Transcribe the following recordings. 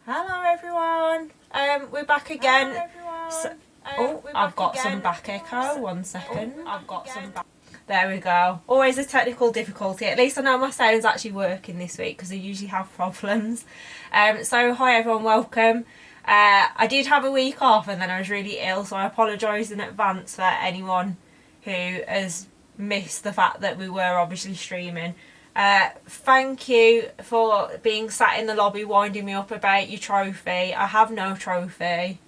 Hello everyone. We're back again. Hello everyone. I've got some back echo. 1 second. There we go. Always a technical difficulty. At least I know my sound's actually working this week because I usually have problems. So hi everyone, welcome. I did have a week off and then I was really ill, so I apologise in advance for anyone who has missed the fact that we were obviously streaming. Thank you for being sat in the lobby winding me up about your trophy. I have no trophy.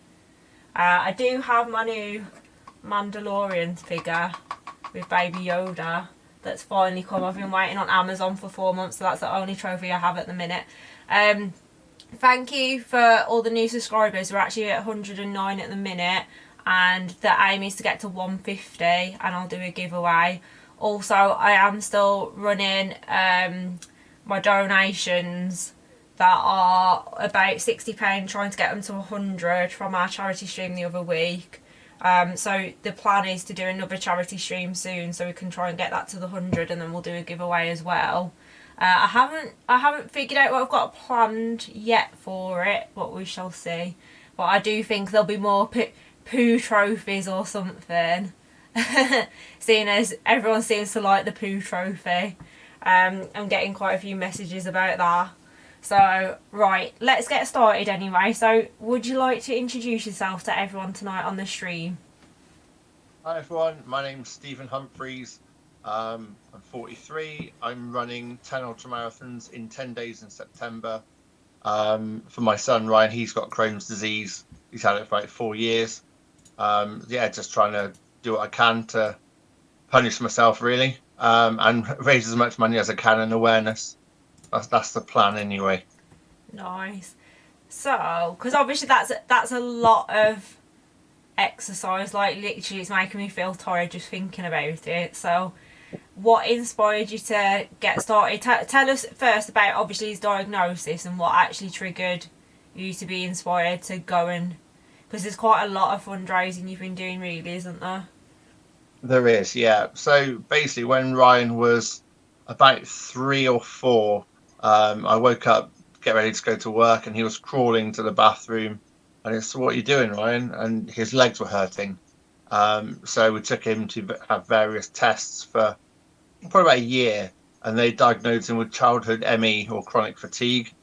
I do have my new Mandalorian figure with Baby Yoda that's finally come. I've been waiting on Amazon for 4 months, so that's the only trophy I have at the minute. Thank you for all the new subscribers. We're actually at 109 at the minute, and the aim is to get to 150, and I'll do a giveaway. Also, I am still running my donations that are about £60, trying to get them to 100 from our charity stream the other week. So the plan is to do another charity stream soon, so we can try and get that to the 100, and then we'll do a giveaway as well. I haven't figured out what I've got planned yet for it, but we shall see. But I do think there'll be more poo trophies or something. Seeing as everyone seems to like the poo trophy. I'm getting quite a few messages about that. So, right, let's get started anyway. So, would you like to introduce yourself to everyone tonight on the stream? Hi everyone, my name's Stephen Humphreys. I'm 43. I'm running 10 ultramarathons in 10 days in September. For my son Ryan, he's got Crohn's disease. He's had it for like 4 years. Just trying to do what I can to punish myself really, and raise as much money as I can and awareness. That's the plan anyway. Nice. So, because obviously that's a lot of exercise. Like literally, it's making me feel tired just thinking about it. So, what inspired you to get started? Tell us first about obviously his diagnosis and what actually triggered you to be inspired to go and, because there's quite a lot of fundraising you've been doing, really, isn't there? There is, yeah. So basically, when Ryan was about 3 or 4, I woke up, get ready to go to work, and he was crawling to the bathroom. And it's, "What are you doing, Ryan?" And his legs were hurting. So we took him to have various tests for probably about a year, and they diagnosed him with childhood ME or chronic fatigue.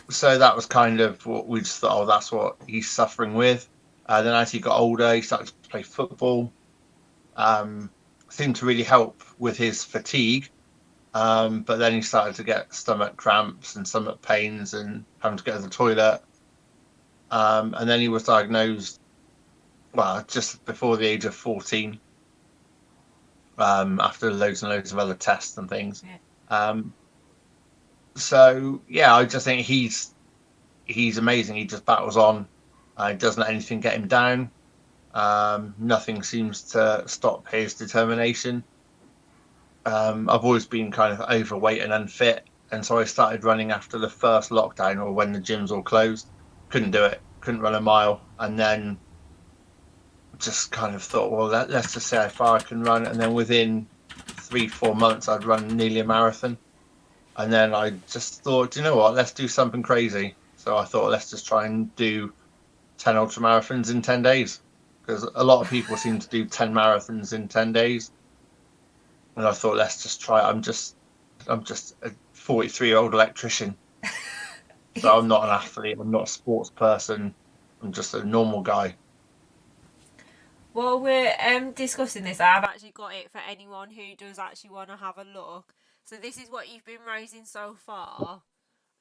So that was kind of what we just thought, oh, that's what he's suffering with. Then as he got older, he started to play football. Seemed to really help with his fatigue. But then he started to get stomach cramps and stomach pains and having to go to the toilet. And then he was diagnosed, well, just before the age of 14, after loads and loads of other tests and things. So yeah, I just think he's amazing. He just battles on. He doesn't let anything get him down. Nothing seems to stop his determination. I've always been kind of overweight and unfit, and so I started running after the first lockdown, or when the gyms all closed. Couldn't do it, couldn't run a mile, and then just kind of thought, well, let's just see how far I can run. And then within 3-4 months, I'd run nearly a marathon. And then I just thought, you know what, let's do something crazy. So I thought, let's just try and do 10 ultramarathons in 10 days, because a lot of people seem to do 10 marathons in 10 days. And I thought, let's just try. I'm just a 43-year-old electrician. So I'm not an athlete. I'm not a sports person. I'm just a normal guy. Well, we're discussing this. I've actually got it for anyone who does actually want to have a look. So this is what you've been raising so far.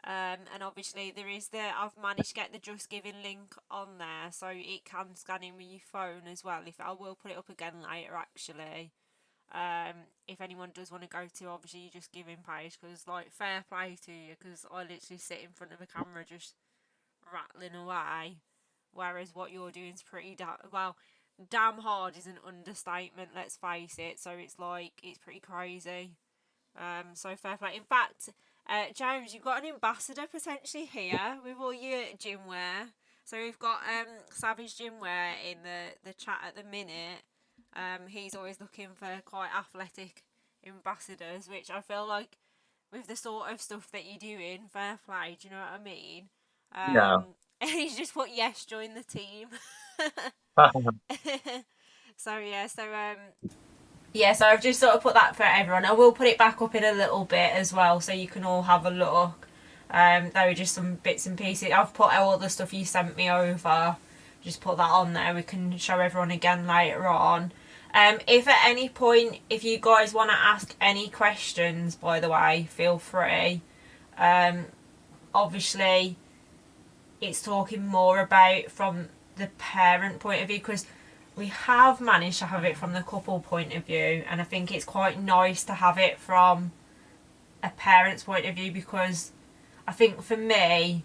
And obviously I've managed to get the Just Giving link on there, so it can scan in with your phone as well. If I will put it up again later, actually. If anyone does want to go to obviously your Just Giving page, because like fair play to you, because I literally sit in front of a camera just rattling away, whereas what you're doing is pretty damn hard is an understatement. Let's face it. So it's pretty crazy. So fair play. In fact, James, you've got an ambassador potentially here with all your gym wear. So we've got Savage Gym Wear in the chat at the minute. He's always looking for quite athletic ambassadors, which I feel like with the sort of stuff that you're doing. Fair play, do you know what I mean? Yeah. And he's just put yes, join the team. So yeah, so I've just sort of put that for everyone. I will put it back up in a little bit as well, so you can all have a look. There were just some bits and pieces. I've put all the stuff you sent me over. Just put that on there. We can show everyone again later on. If at any point, if you guys want to ask any questions, by the way, feel free. Obviously, it's talking more about from the parent point of view, because we have managed to have it from the couple point of view, and I think it's quite nice to have it from a parent's point of view, because I think for me,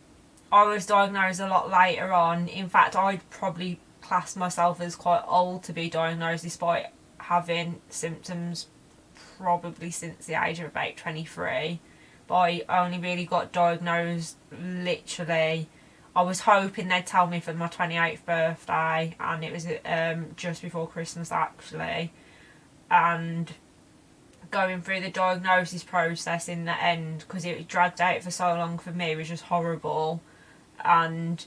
I was diagnosed a lot later on. In fact, I'd probably class myself as quite old to be diagnosed, despite having symptoms probably since the age of about 23. But I only really got diagnosed literally, I was hoping they'd tell me for my 28th birthday, and it was just before Christmas actually. And going through the diagnosis process in the end, because it dragged out for so long for me, was just horrible. And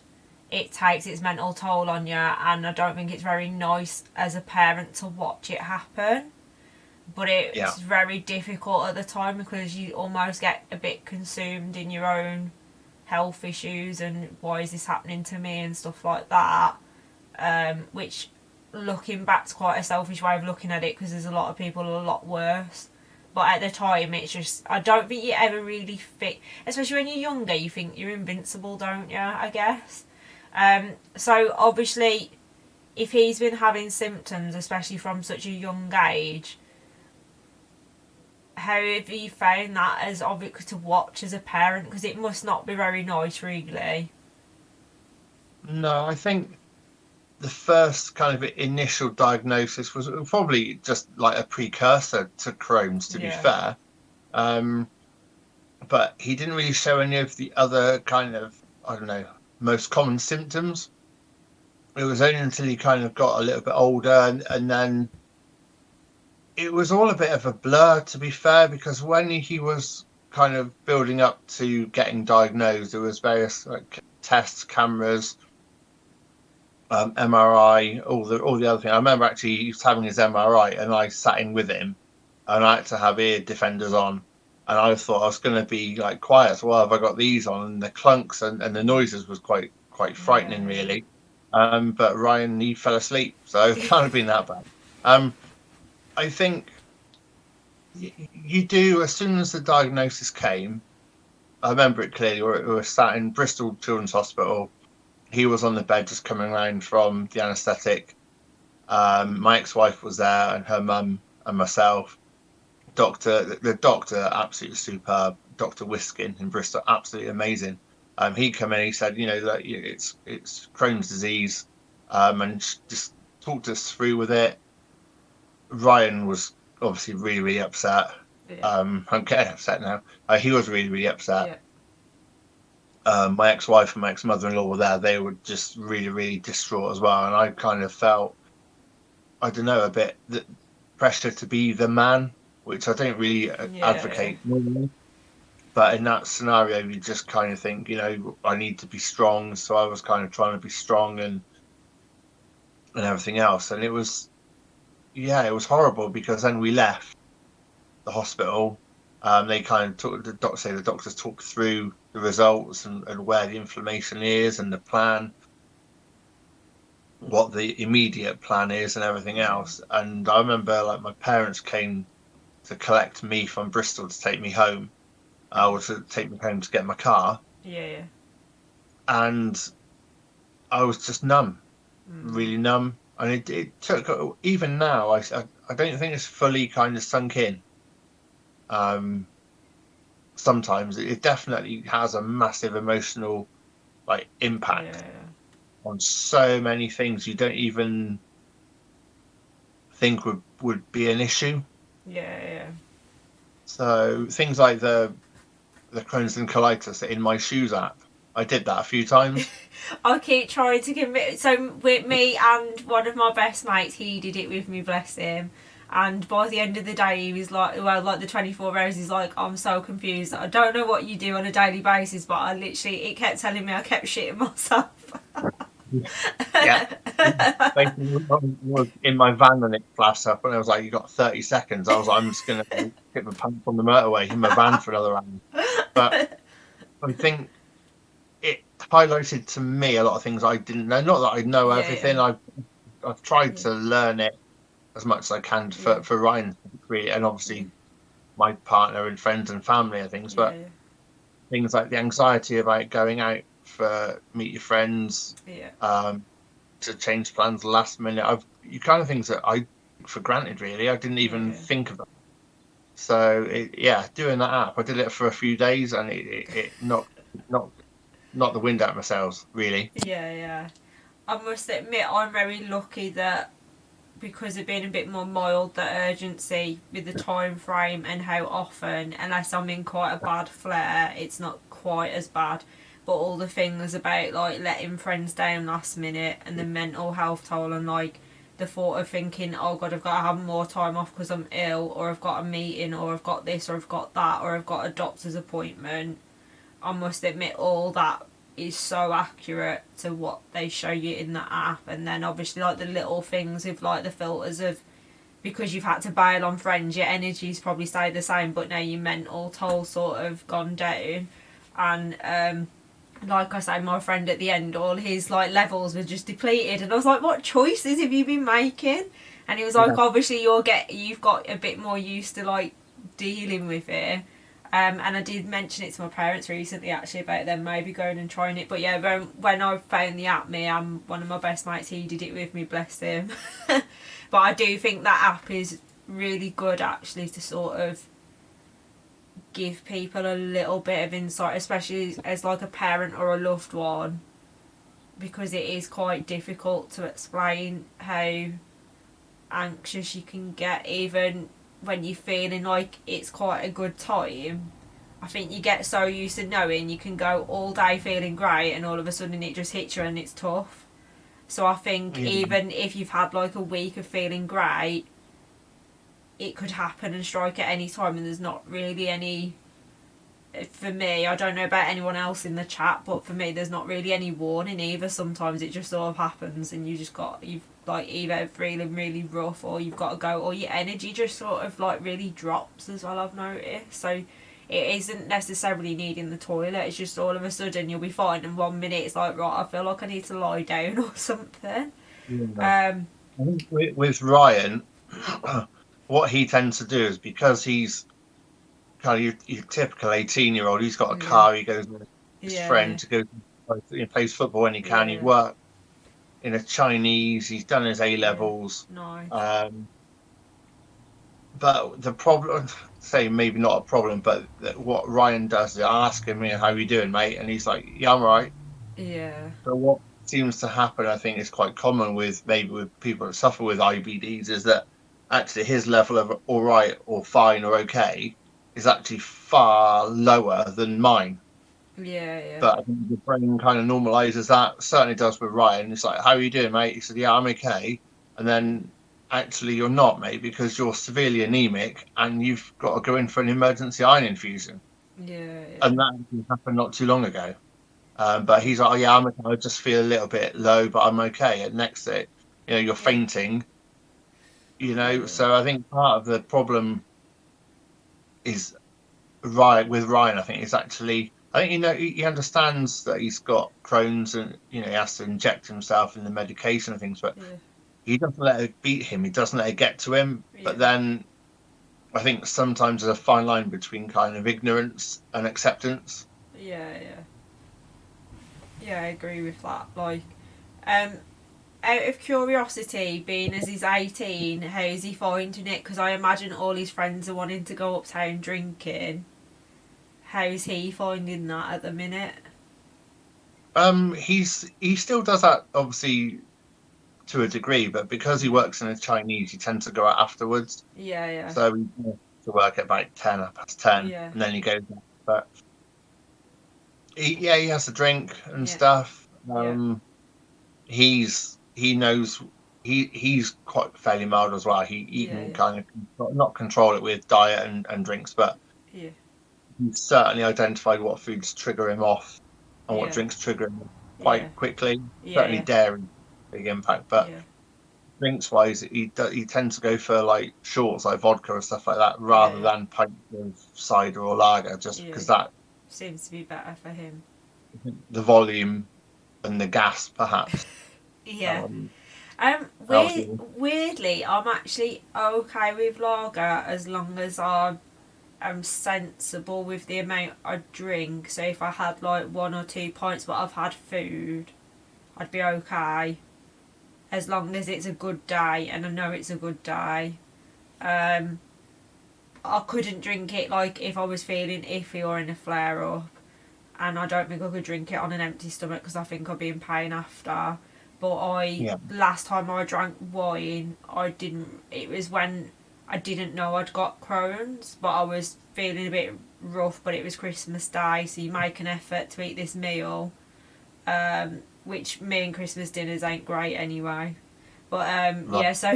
it takes its mental toll on you, and I don't think it's very nice as a parent to watch it happen. But it's very difficult at the time, because you almost get a bit consumed in your own health issues and why is this happening to me and stuff like that, which looking back is quite a selfish way of looking at it, because there's a lot of people a lot worse. But at the time, it's just, I don't think you ever really fit, especially when you're younger, you think you're invincible, don't you, I guess. So obviously, if he's been having symptoms, especially from such a young age, how have you found that as obvious to watch as a parent? Because it must not be very nice, really. No, I think the first kind of initial diagnosis was probably just like a precursor to Crohn's, to be fair. But he didn't really show any of the other kind of, I don't know, most common symptoms. It was only until he kind of got a little bit older, and then it was all a bit of a blur, to be fair, because when he was kind of building up to getting diagnosed, there was various like tests, cameras, MRI, all the other things. I remember actually he was having his MRI, and I sat in with him, and I had to have ear defenders on, and I thought I was going to be like quiet. So, well, have I got these on? And the clunks and the noises was quite frightening, really. But Ryan, he fell asleep, so it can't have been that bad. I think you do, as soon as the diagnosis came, I remember it clearly. We were sat in Bristol Children's Hospital. He was on the bed just coming around from the anaesthetic. My ex-wife was there, and her mum and myself. The doctor, absolutely superb. Dr. Wiskin in Bristol, absolutely amazing. He came in, he said, that it's Crohn's disease, and just talked us through with it. Ryan was obviously really, really upset. I'm getting upset now. He was really, really upset. My ex-wife and my ex-mother-in-law were there. They were just really, really distraught as well. And I kind of felt, I don't know, a bit the pressure to be the man, which I don't really advocate normally. But in that scenario, you just kind of think, I need to be strong. So I was kind of trying to be strong and everything else. And it was horrible, because then we left the hospital. They kind of the doctors talked through the results and where the inflammation is and the plan, what the immediate plan is and everything else. And I remember like my parents came to collect me from Bristol to take me home, or to take me home to get my car. And I was just numb, really numb. And it took, even now, I don't think it's fully kind of sunk in. Sometimes it definitely has a massive emotional impact on so many things you don't even think would be an issue. So things like the Crohn's and Colitis in my shoes app, I did that a few times. I keep trying to convince. So with me and one of my best mates, he did it with me, bless him. And by the end of the day, he was like, well, like the 24 hours, he's like, I'm so confused. I don't know what you do on a daily basis, but it kept telling me I kept shitting myself. Yeah. Basically, was in my van and it flashed up, and I was like, "You got 30 seconds." I was like, "I'm just gonna hit my pants on the motorway in my van for another round." But I think it highlighted to me a lot of things I didn't know. Not that I know everything. I've tried to learn it as much as I can for Ryan, really, and obviously my partner and friends and family and things. But things like the anxiety about going out for meet your friends, to change plans last minute. You kind of things that I took for granted, really. I didn't even think of them. So doing that app, I did it for a few days, and it knocked the wind out of my sails, really. Yeah. I must admit, I'm very lucky that because of being a bit more mild, the urgency with the time frame and how often, unless I'm in quite a bad flare, it's not quite as bad. But all the things about like letting friends down last minute and the mental health toll and like the thought of thinking, oh god, I've got to have more time off because I'm ill, or I've got a meeting, or I've got this, or I've got that, or I've got a doctor's appointment. I must admit, all that is so accurate to what they show you in the app. And then obviously like the little things with like the filters of, because you've had to bail on friends, your energy's probably stayed the same, but now your mental toll sort of gone down. And like I say, my friend at the end, all his like levels were just depleted, and I was like, what choices have you been making? And he was like, obviously you've got a bit more used to like dealing with it. And I did mention it to my parents recently, actually, about them maybe going and trying it. But yeah, when I found the app, one of my best mates, he did it with me, bless him. But I do think that app is really good, actually, to sort of give people a little bit of insight, especially as like a parent or a loved one, because it is quite difficult to explain how anxious you can get, even when you're feeling like it's quite a good time. I think you get so used to knowing you can go all day feeling great, and all of a sudden it just hits you and it's tough. So I think even if you've had like a week of feeling great, it could happen and strike at any time, and there's not really any, for me, I don't know about anyone else in the chat, but for me there's not really any warning either. Sometimes it just sort of happens, and you've like either feeling really rough, or you've got to go, or your energy just sort of like really drops as well, I've noticed. So it isn't necessarily needing the toilet, it's just all of a sudden you'll be fine, and 1 minute it's like, right, I feel like I need to lie down or something. I think with Ryan, what he tends to do is, because he's kind of your typical 18-year-old, he's got a car, he goes with his friend to go, he plays football when he can, he works in a Chinese, he's done his A-levels. Nice. But the problem, say maybe not a problem, but what Ryan does is asking me, how you doing, mate? And he's like, yeah, I'm right. Yeah. So what seems to happen, I think is quite common with people that suffer with IBDs, is that actually his level of all right or fine or okay is actually far lower than mine. Yeah. But I think the brain kind of normalizes that. Certainly does with Ryan. It's like, how are you doing, mate? He said, yeah, I'm okay. And then actually you're not, mate, because you're severely anemic and you've got to go in for an emergency iron infusion. Yeah. And that happened not too long ago. But he's like, oh, yeah, I'm okay. I just feel a little bit low, but I'm okay. And next it, you're fainting, So I think part of the problem is with Ryan, I think, is actually, I think, he understands that he's got Crohn's, and, he has to inject himself in the medication and things, but he doesn't let it beat him. He doesn't let it get to him. But then I think sometimes there's a fine line between kind of ignorance and acceptance. Yeah, I agree with that. Like, out of curiosity, being as he's 18, how's he finding it? Because I imagine all his friends are wanting to go uptown drinking. How's he finding that at the minute? He still does that, obviously, to a degree, but because he works in a Chinese, he tends to go out afterwards. Yeah. So he goes to work at about 10:10, and then he goes out. But he has to drink and stuff. He knows he's quite fairly mild as well. He can kind of not control it with diet and drinks, but he's certainly identified what foods trigger him off and what drinks trigger him quite quickly. Certainly dairy, big impact, but drinks wise, he tends to go for like shorts, like vodka or stuff like that, rather than pints of cider or lager, just because that seems to be better for him. The volume and the gas, perhaps. Weirdly, I'm actually okay with lager as long as I'm sensible with the amount I drink. So if I had like 1 or 2 pints, but I've had food, I'd be okay. As long as it's a good day, and I know it's a good day. I couldn't drink it like if I was feeling iffy or in a flare up, and I don't think I could drink it on an empty stomach because I think I'd be in pain after. But last time I drank wine, it was when I didn't know I'd got Crohn's, but I was feeling a bit rough, but it was Christmas Day, so you make an effort to eat this meal, which me and Christmas dinners ain't great anyway. But so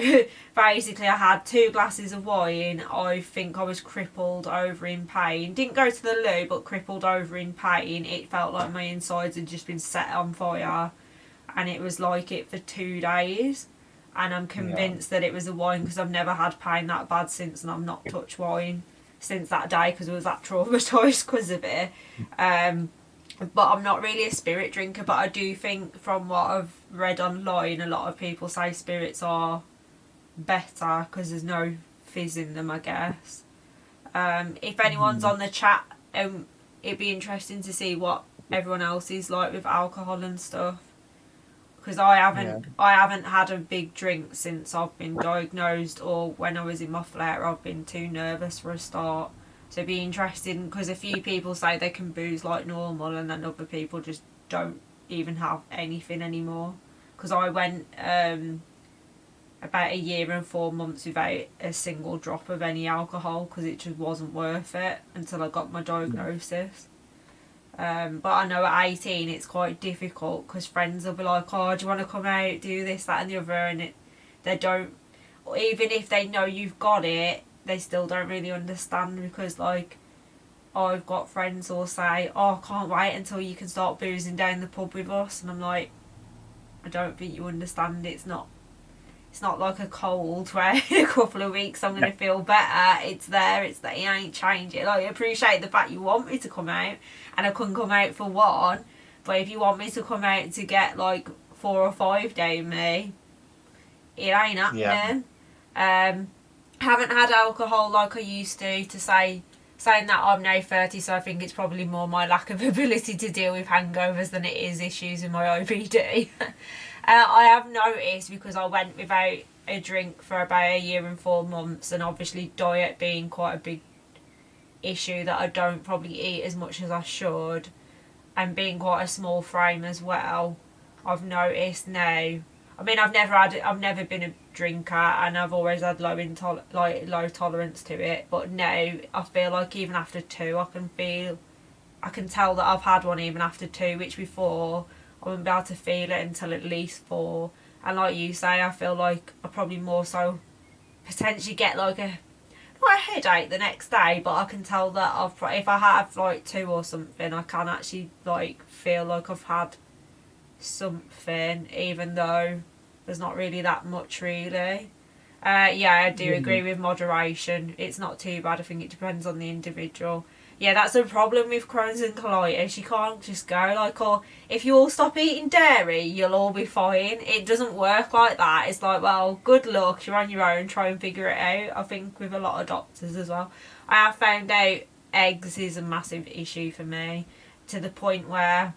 basically I had 2 glasses of wine. I think I was crippled over in pain. Didn't go to the loo, but crippled over in pain. It felt like my insides had just been set on fire, and it was like it for 2 days. And I'm convinced that it was the wine, because I've never had pain that bad since, and I've not touched wine since that day because I was that traumatised because of it. But I'm not really a spirit drinker, but I do think from what I've read online, a lot of people say spirits are better because there's no fizz in them, I guess. If anyone's on the chat, it'd be interesting to see what everyone else is like with alcohol and stuff, because I haven't had a big drink since I've been diagnosed, or when I was in my flare I've been too nervous for a start. So it'd be interesting, because a few people say they can booze like normal, and then other people just don't even have anything anymore. Because I went about 1 year and 4 months without a single drop of any alcohol, because it just wasn't worth it until I got my diagnosis. But I know at 18 it's quite difficult, because friends will be like, oh, do you want to come out, do this, that and the other, and they don't, even if they know you've got it, they still don't really understand, because like I've got friends who'll say, oh, I can't wait until you can start boozing down the pub with us, and I'm like, I don't think you understand. It's not like a cold where in a couple of weeks I'm going to feel better. It's there, it ain't changing. Like, I appreciate the fact you want me to come out, and I couldn't come out for one, but if you want me to come out to get like 4 or 5 down me, it ain't happening. Haven't had alcohol like I used to saying that I'm now 30, so I think it's probably more my lack of ability to deal with hangovers than it is issues in my IBD. I have noticed, because I went without a drink for about 1 year and 4 months, and obviously diet being quite a big issue, that I don't probably eat as much as I should, and being quite a small frame as well, I've noticed now. I mean, I've never been a drinker, and I've always had low tolerance to it. But now I feel like even after 2, I can tell that I've had one even after 2, which before I wouldn't be able to feel it until at least 4. And like you say, I feel like I probably more so potentially get like not a headache the next day, but I can tell that if I have like 2 or something, I can actually like feel like I've had something, even though there's not really that much really. I do agree with moderation. It's not too bad. I think it depends on the individual. Yeah, that's a problem with Crohn's and colitis. You can't just go like, oh, if you all stop eating dairy, you'll all be fine. It doesn't work like that. It's like, well, good luck, you're on your own, try and figure it out. I think with a lot of doctors as well. I have found out eggs is a massive issue for me, to the point where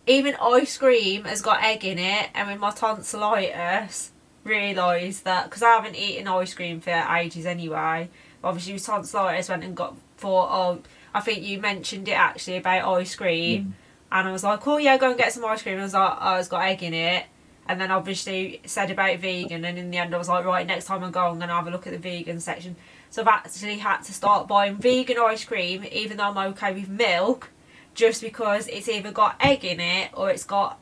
even ice cream has got egg in it, and with my tonsillitis, realised that, because I haven't eaten ice cream for ages anyway, but obviously with tonsillitis went and thought, oh, I think you mentioned it actually about ice cream, and I was like, oh yeah, go and get some ice cream, and I was like, oh, it's got egg in it, and then obviously said about vegan, and in the end I was like, right, next time I go I'm going to have a look at the vegan section. So I've actually had to start buying vegan ice cream, even though I'm okay with milk, just because it's either got egg in it or it's got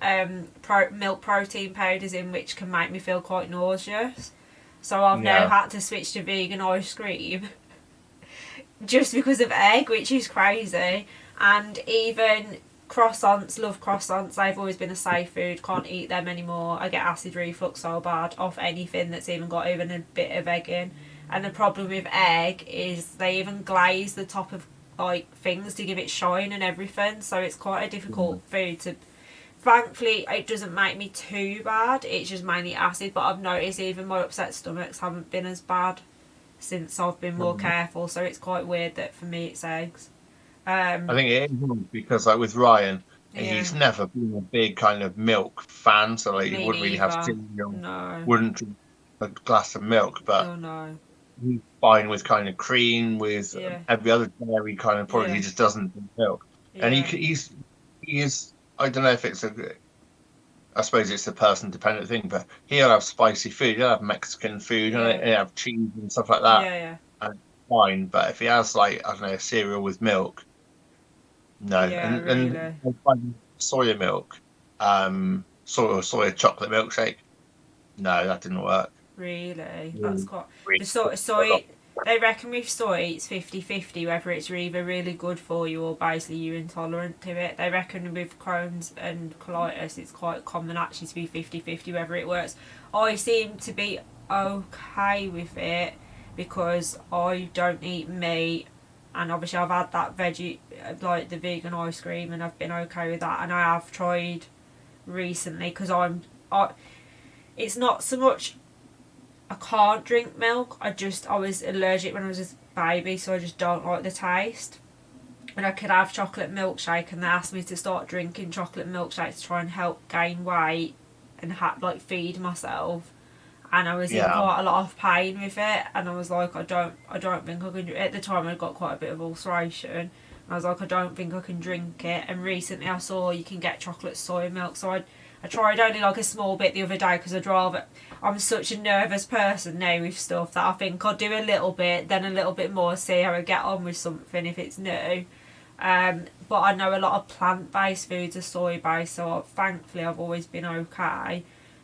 milk protein powders in, which can make me feel quite nauseous. So I've now had to switch to vegan ice cream just because of egg, which is crazy. And even croissants, love croissants, they've always been a safe food, can't eat them anymore. I get acid reflux so bad off anything that's even got even a bit of egg in. And the problem with egg is they even glaze the top of like things to give it shine and everything, so it's quite a difficult food to. Thankfully it doesn't make me too bad, it's just mainly acid, but I've noticed even my upset stomachs haven't been as bad since I've been more careful, so it's quite weird that for me it's eggs. I think it is because like with Ryan, he's never been a big kind of milk fan, so like he wouldn't really have cereal, wouldn't drink a glass of milk, but he's fine with kind of cream, with every other dairy kind of product. He just doesn't drink milk, and he is. I don't know if it's I suppose it's a person dependent thing, but he'll have spicy food, he'll have Mexican food, and he'll have cheese and stuff like that. And it's fine, but if he has like, I don't know, a cereal with milk, no. And soya milk, soya chocolate milkshake, no, that didn't work. Really? That's quite. The soy, they reckon with soy it's 50-50 whether it's either really good for you or basically you're intolerant to it. They reckon with Crohn's and colitis it's quite common actually to be 50-50 whether it works. I seem to be okay with it because I don't eat meat, and obviously I've had that veggie, like the vegan ice cream, and I've been okay with that. And I have tried recently because it's not so much I can't drink milk, I was allergic when I was a baby, so I just don't like the taste. And I could have chocolate milkshake, and they asked me to start drinking chocolate milkshake to try and help gain weight and feed myself. And I was in quite a lot of pain with it, and I was like, I don't think I can. At the time, I got quite a bit of ulceration. And I was like, I don't think I can drink it. And recently, I saw you can get chocolate soy milk, so I tried only like a small bit the other day because I'm such a nervous person now with stuff that I think I'll do a little bit, then a little bit more, see how I get on with something if it's new. But I know a lot of plant-based foods are soy-based, so thankfully I've always been okay.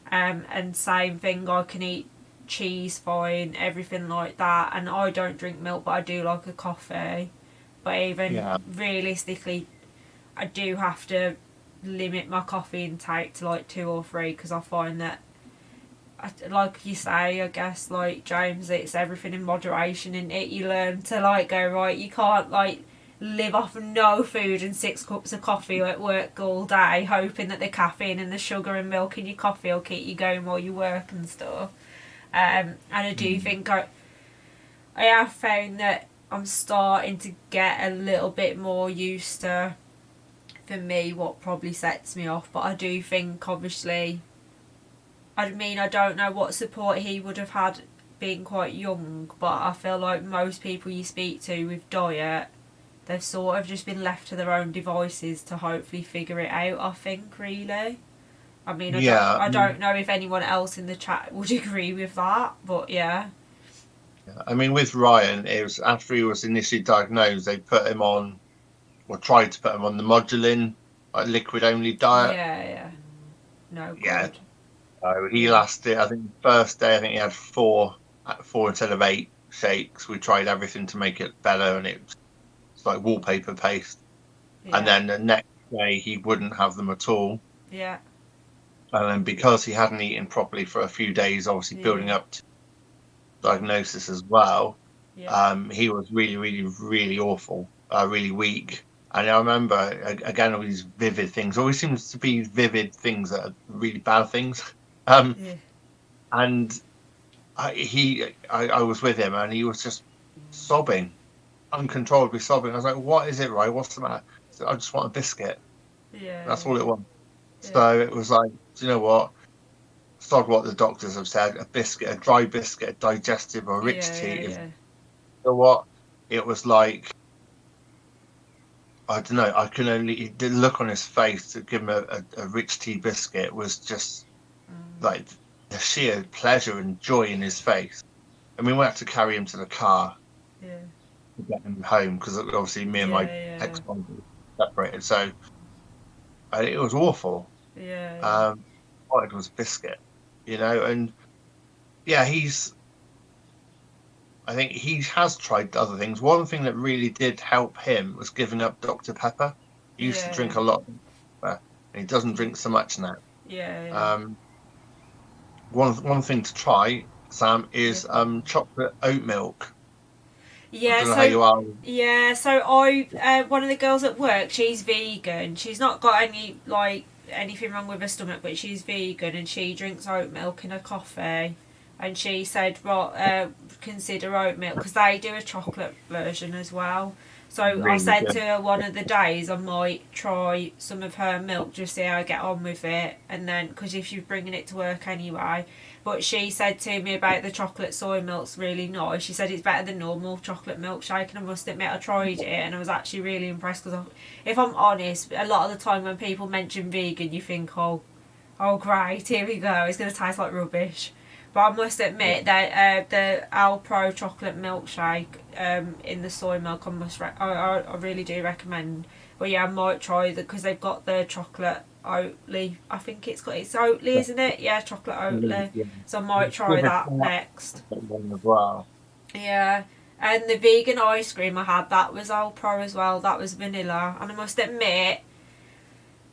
And same thing, I can eat cheese fine, everything like that. And I don't drink milk, but I do like a coffee. But even realistically, I do have to limit my coffee intake to like 2 or 3 because I find that, like you say, I guess like James, it's everything in moderation, and you learn to like go, right, you can't like live off no food and 6 cups of coffee at work all day hoping that the caffeine and the sugar and milk in your coffee will keep you going while you work and stuff. And I do think I have found that I'm starting to get a little bit more used to, for me, what probably sets me off. But I do think, obviously, I don't know what support he would have had being quite young, but I feel like most people you speak to with diet, they've sort of just been left to their own devices to hopefully figure it out, I think, really. I mean, I don't know if anyone else in the chat would agree with that, but yeah. I mean, with Ryan, it was after he was initially diagnosed, they put him on, or tried to put him on the Modulin, like liquid-only diet. Yeah. No good. Yeah. So he lasted, I think, the first day, I think he had 4 instead of 8 shakes. We tried everything to make it better, and it's like wallpaper paste. Yeah. And then the next day, he wouldn't have them at all. Yeah. And then because he hadn't eaten properly for a few days, obviously building up to diagnosis as well, he was really, really, really awful, really weak. And I remember, again, all these vivid things. Always seems to be vivid things that are really bad things. And I was with him, and he was just sobbing, uncontrollably sobbing. I was like, "What is it, Ray? What's the matter?" He said, "I just want a biscuit." Yeah. That's all it was. Yeah. So it was like, do you know what? Sod what the doctors have said. A biscuit, a dry biscuit, a digestive or rich tea. You know what? It was like, I don't know. I can only, the look on his face to give him a rich tea biscuit was just like the sheer pleasure and joy in his face. And we had to carry him to the car to get him home because obviously me and my ex-wife separated. So it was awful. Yeah. All it was a biscuit, and yeah, I think he has tried other things. One thing that really did help him was giving up Dr. Pepper. He used to drink a lot of Pepper, and he doesn't drink so much now. Yeah. One thing to try, Sam, is chocolate oat milk. I Yeah, don't know how you are. so I one of the girls at work, she's vegan. She's not got anything wrong with her stomach, but she's vegan and she drinks oat milk in her coffee. And she said, consider oat milk because they do a chocolate version as well. So I Really said good. to her one of the days I might try some of her milk, just see how I get on with it, and then because if she's bringing it to work anyway. But she said to me about the chocolate soy milk's really nice. She said it's better than normal chocolate milkshake, and I must admit I tried it and I was actually really impressed because if I'm honest, a lot of the time when people mention vegan, you think, oh great, here we go, it's going to taste like rubbish. But I must admit that the Alpro chocolate milkshake in the soy milk, I really do recommend. But yeah, I might try that because they've got the chocolate Oatly. I think it's Oatly, isn't it? Yeah, chocolate Oatly. Yeah. So I might try that next. One as well. Yeah. And the vegan ice cream I had, that was Alpro as well. That was vanilla. And I must admit,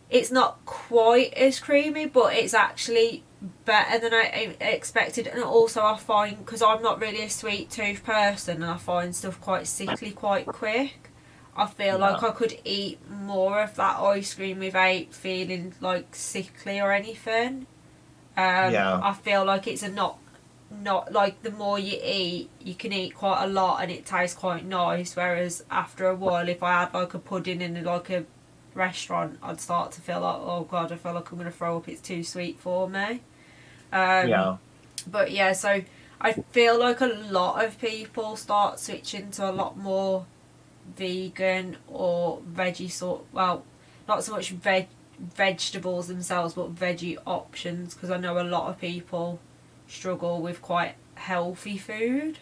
it's not quite as creamy, but it's actually better than I expected. And also I find, because I'm not really a sweet tooth person and I find stuff quite sickly quite quick, I feel like I could eat more of that ice cream without feeling like sickly or anything. I feel like it's not like the more you eat, you can eat quite a lot and it tastes quite nice, whereas after a while, if I had like a pudding in like a restaurant, I'd start to feel like, oh god, I feel like I'm going to throw up, it's too sweet for me. But yeah, so I feel like a lot of people start switching to a lot more vegan or veggie well, not so much vegetables themselves, but veggie options, because I know a lot of people struggle with quite healthy food.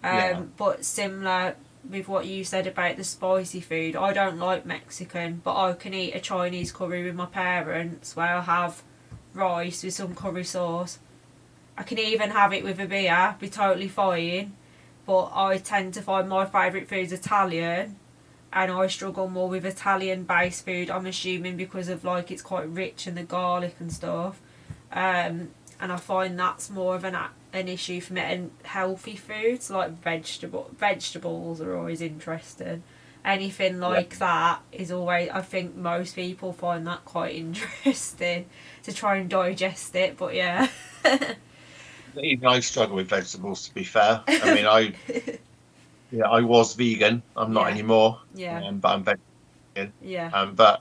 But similar with what you said about the spicy food, I don't like Mexican, but I can eat a Chinese curry with my parents where I have rice with some curry sauce. I can even have it with a beer, be totally fine. But I tend to find my favourite food's Italian, and I struggle more with Italian based food, I'm assuming because of like it's quite rich and the garlic and stuff. And I find that's more of an issue for me. And healthy foods like vegetables are always interesting. Anything like that is always, I think most people find that quite interesting to try and digest it. But yeah. Even I struggle with vegetables, to be fair. I mean, I was vegan. I'm not anymore. But I'm vegetarian. But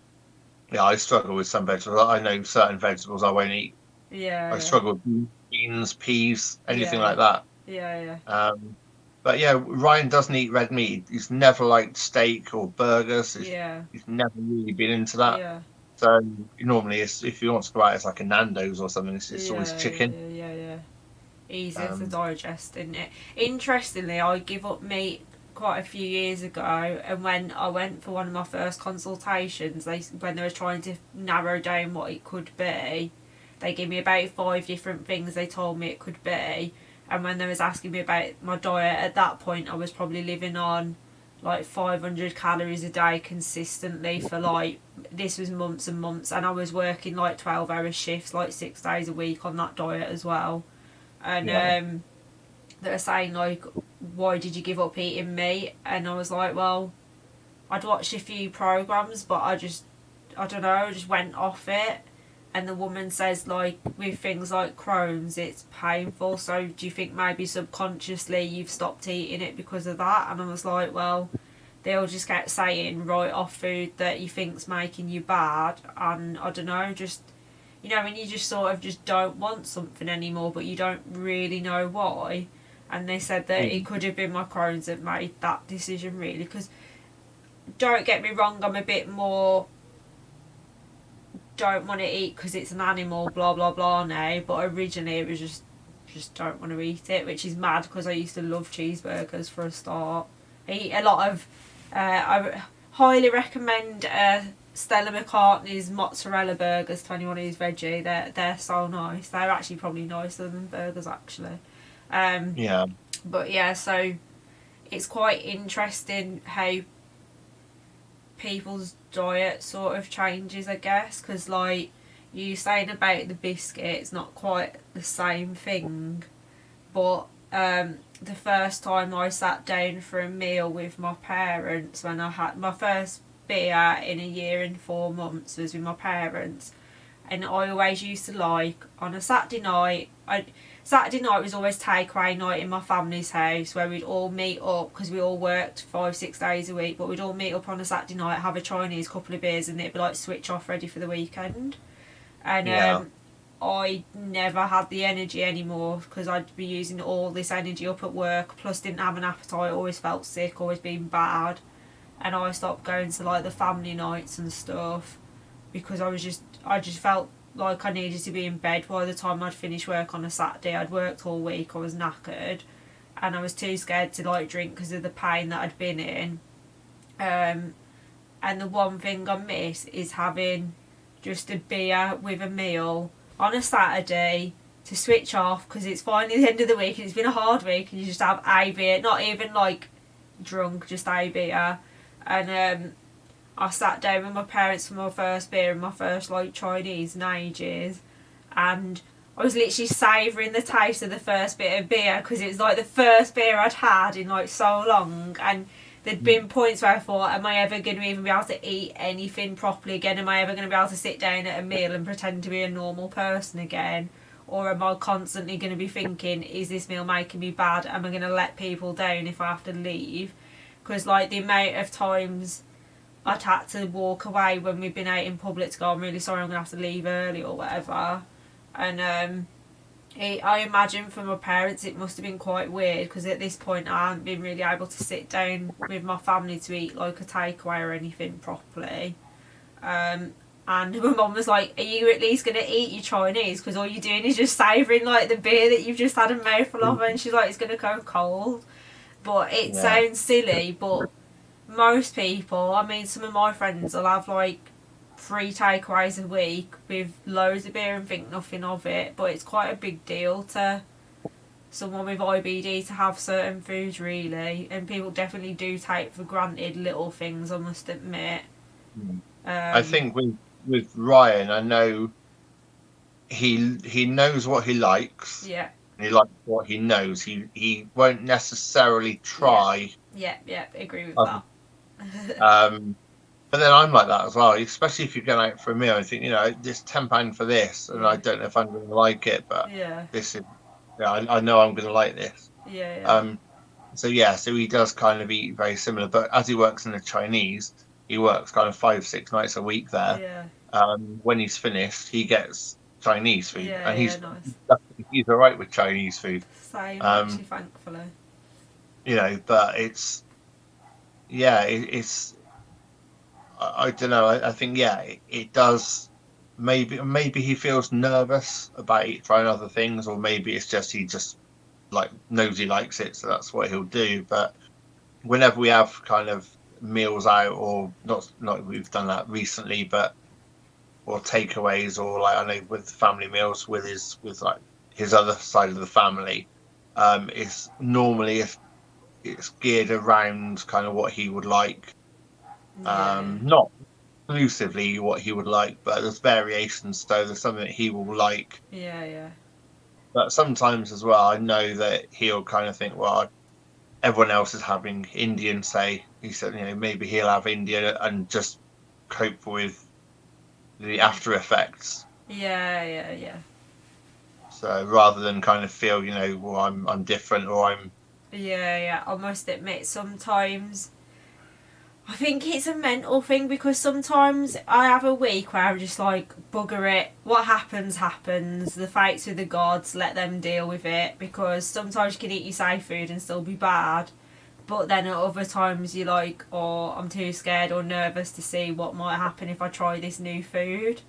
yeah, I struggle with some vegetables. I know certain vegetables I won't eat. I struggle with beans, peas, anything like that. But yeah, Ryan doesn't eat red meat. He's never liked steak or burgers. He's never really been into that. So normally, if he wants to go out, it's like a Nando's or something. It's always chicken. Easy to digest, isn't it? Interestingly, I gave up meat quite a few years ago, and when I went for one of my first consultations, when they were trying to narrow down what it could be, they gave me about 5 different things they told me it could be. And when they was asking me about my diet, at that point I was probably living on like 500 calories a day consistently for like, this was months and months, and I was working like 12-hour shifts like 6 days a week on that diet as well. And they were saying like, why did you give up eating meat? And I was like, well, I'd watched a few programs, but I don't know, I just went off it. And the woman says like, with things like Crohn's, it's painful, so do you think maybe subconsciously you've stopped eating it because of that? And I was like, well, they'll just get saying right off food that you think's making you bad, and I don't know, just, you know, when you just sort of just don't want something anymore, but you don't really know why. And they said that it could have been my Crohn's that made that decision, really. Because, don't get me wrong, I'm a bit more don't want to eat because it's an animal, blah blah blah now. But originally it was just don't want to eat it, which is mad because I used to love cheeseburgers for a start. I eat a lot of highly recommend Stella McCartney's mozzarella burgers to anyone who's veggie. They're so nice. They're actually probably nicer than burgers actually. Yeah. But yeah, so it's quite interesting how people's diet sort of changes, I guess, because like you saying about the biscuit, it's not quite the same thing, but the first time I sat down for a meal with my parents, when I had my first beer in a year and 4 months, was with my parents, and I always used to like on a Saturday night. Saturday night was always takeaway night in my family's house, where we'd all meet up because we all worked 5-6 days a week, but we'd all meet up on a Saturday night, have a Chinese, couple of beers, and it'd be like switch off, ready for the weekend. And I never had the energy anymore because I'd be using all this energy up at work, plus didn't have an appetite, always felt sick, always been bad, and I stopped going to like the family nights and stuff because I just felt like I needed to be in bed by the time I'd finished work on a Saturday. I'd worked all week, I was knackered, and I was too scared to like drink because of the pain that I'd been in. And the one thing I miss is having just a beer with a meal on a Saturday to switch off, because it's finally the end of the week and it's been a hard week, and you just have a beer, not even like drunk, just a beer. And I sat down with my parents for my first beer and my first like Chinese in ages, and I was literally savouring the taste of the first bit of beer because it was like the first beer I'd had in like so long, and there'd been points where I thought, am I ever going to even be able to eat anything properly again? Am I ever going to be able to sit down at a meal and pretend to be a normal person again? Or am I constantly going to be thinking, is this meal making me bad? Am I going to let people down if I have to leave? Because like the amount of times I'd had to walk away when we've been out in public to go, I'm really sorry, I'm going to have to leave early or whatever. And I imagine for my parents it must have been quite weird, because at this point I hadn't been really able to sit down with my family to eat like a takeaway or anything properly. And my mum was like, are you at least going to eat your Chinese? Because all you're doing is just savouring like the beer that you've just had a mouthful of. And she's like, it's going to go cold. But it sounds silly, but most people, I mean, some of my friends will have like 3 takeaways a week with loads of beer and think nothing of it, but it's quite a big deal to someone with IBD to have certain foods, really, and people definitely do take for granted little things, I must admit. I think with Ryan, I know he knows what he likes. Yeah. He likes what he knows. He won't necessarily try. Yeah, agree with that. But then I'm like that as well, especially if you're going out for a meal and think, this £10 for this, and I don't know if I'm going to like it, but this is, I know I'm going to like this. So he does kind of eat very similar, but as he works in the Chinese, he works kind of 5-6 nights a week there. When he's finished, he gets Chinese food, and he's all right with Chinese food. Same, actually, thankfully. But it's I don't know. I think it does. Maybe he feels nervous about trying other things, or maybe it's just he just like knows he likes it, so that's what he'll do. But whenever we have kind of meals out, or not we've done that recently, but or takeaways, or like I know with family meals with his other side of the family, it's normally if it's geared around kind of what he would like. Not exclusively what he would like, but there's variations, so there's something that he will like. But sometimes as well, I know that he'll kind of think, well, everyone else is having Indian, say. He said, maybe he'll have Indian and just cope with the after effects. So rather than kind of feel, well, I'm different, or I'm. I must admit, sometimes I think it's a mental thing, because sometimes I have a week where I'm just like, bugger it, what happens, the fates with the gods, let them deal with it, because sometimes you can eat your safe food and still be bad, but then at other times you're like, oh, I'm too scared or nervous to see what might happen if I try this new food.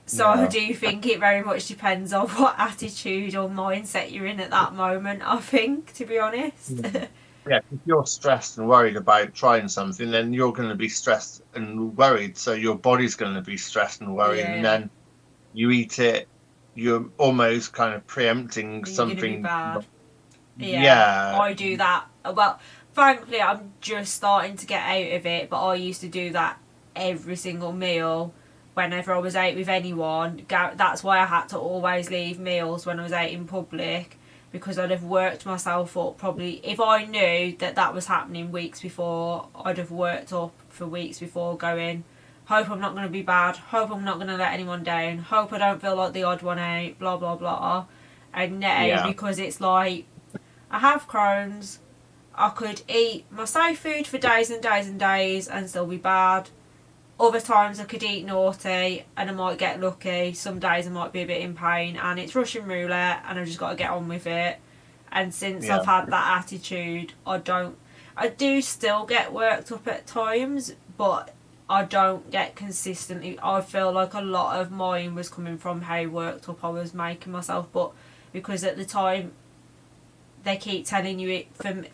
So I do think it very much depends on what attitude or mindset you're in at that moment, I think, to be honest. Yeah, if you're stressed and worried about trying something, then you're going to be stressed and worried. So your body's going to be stressed and worried, and Yeah, then you eat it. You're almost kind of preempting you're gonna be something. bad. Yeah, Yeah, I do that. Well, frankly, I'm just starting to get out of it, but I used to do that every single meal whenever I was out with anyone. That's why I had to always leave meals when I was out in public, because I'd have worked myself up. Probably if I knew that that was happening weeks before, I'd have worked up for weeks before, going, hope I'm not going to be bad, hope I'm not going to let anyone down, hope I don't feel like the odd one out, blah blah blah. And now, yeah, because it's like, I have Crohn's, I could eat my safe food for days and days and days and still be bad. Other times I could eat naughty and I might get lucky. Some days I might be a bit in pain, and it's Russian roulette and I've just got to get on with it. And since yeah, I've had that attitude, I do still get worked up at times, but I don't get consistently. I feel like a lot of mine was coming from how worked up I was making myself, but because at the time they keep telling you it,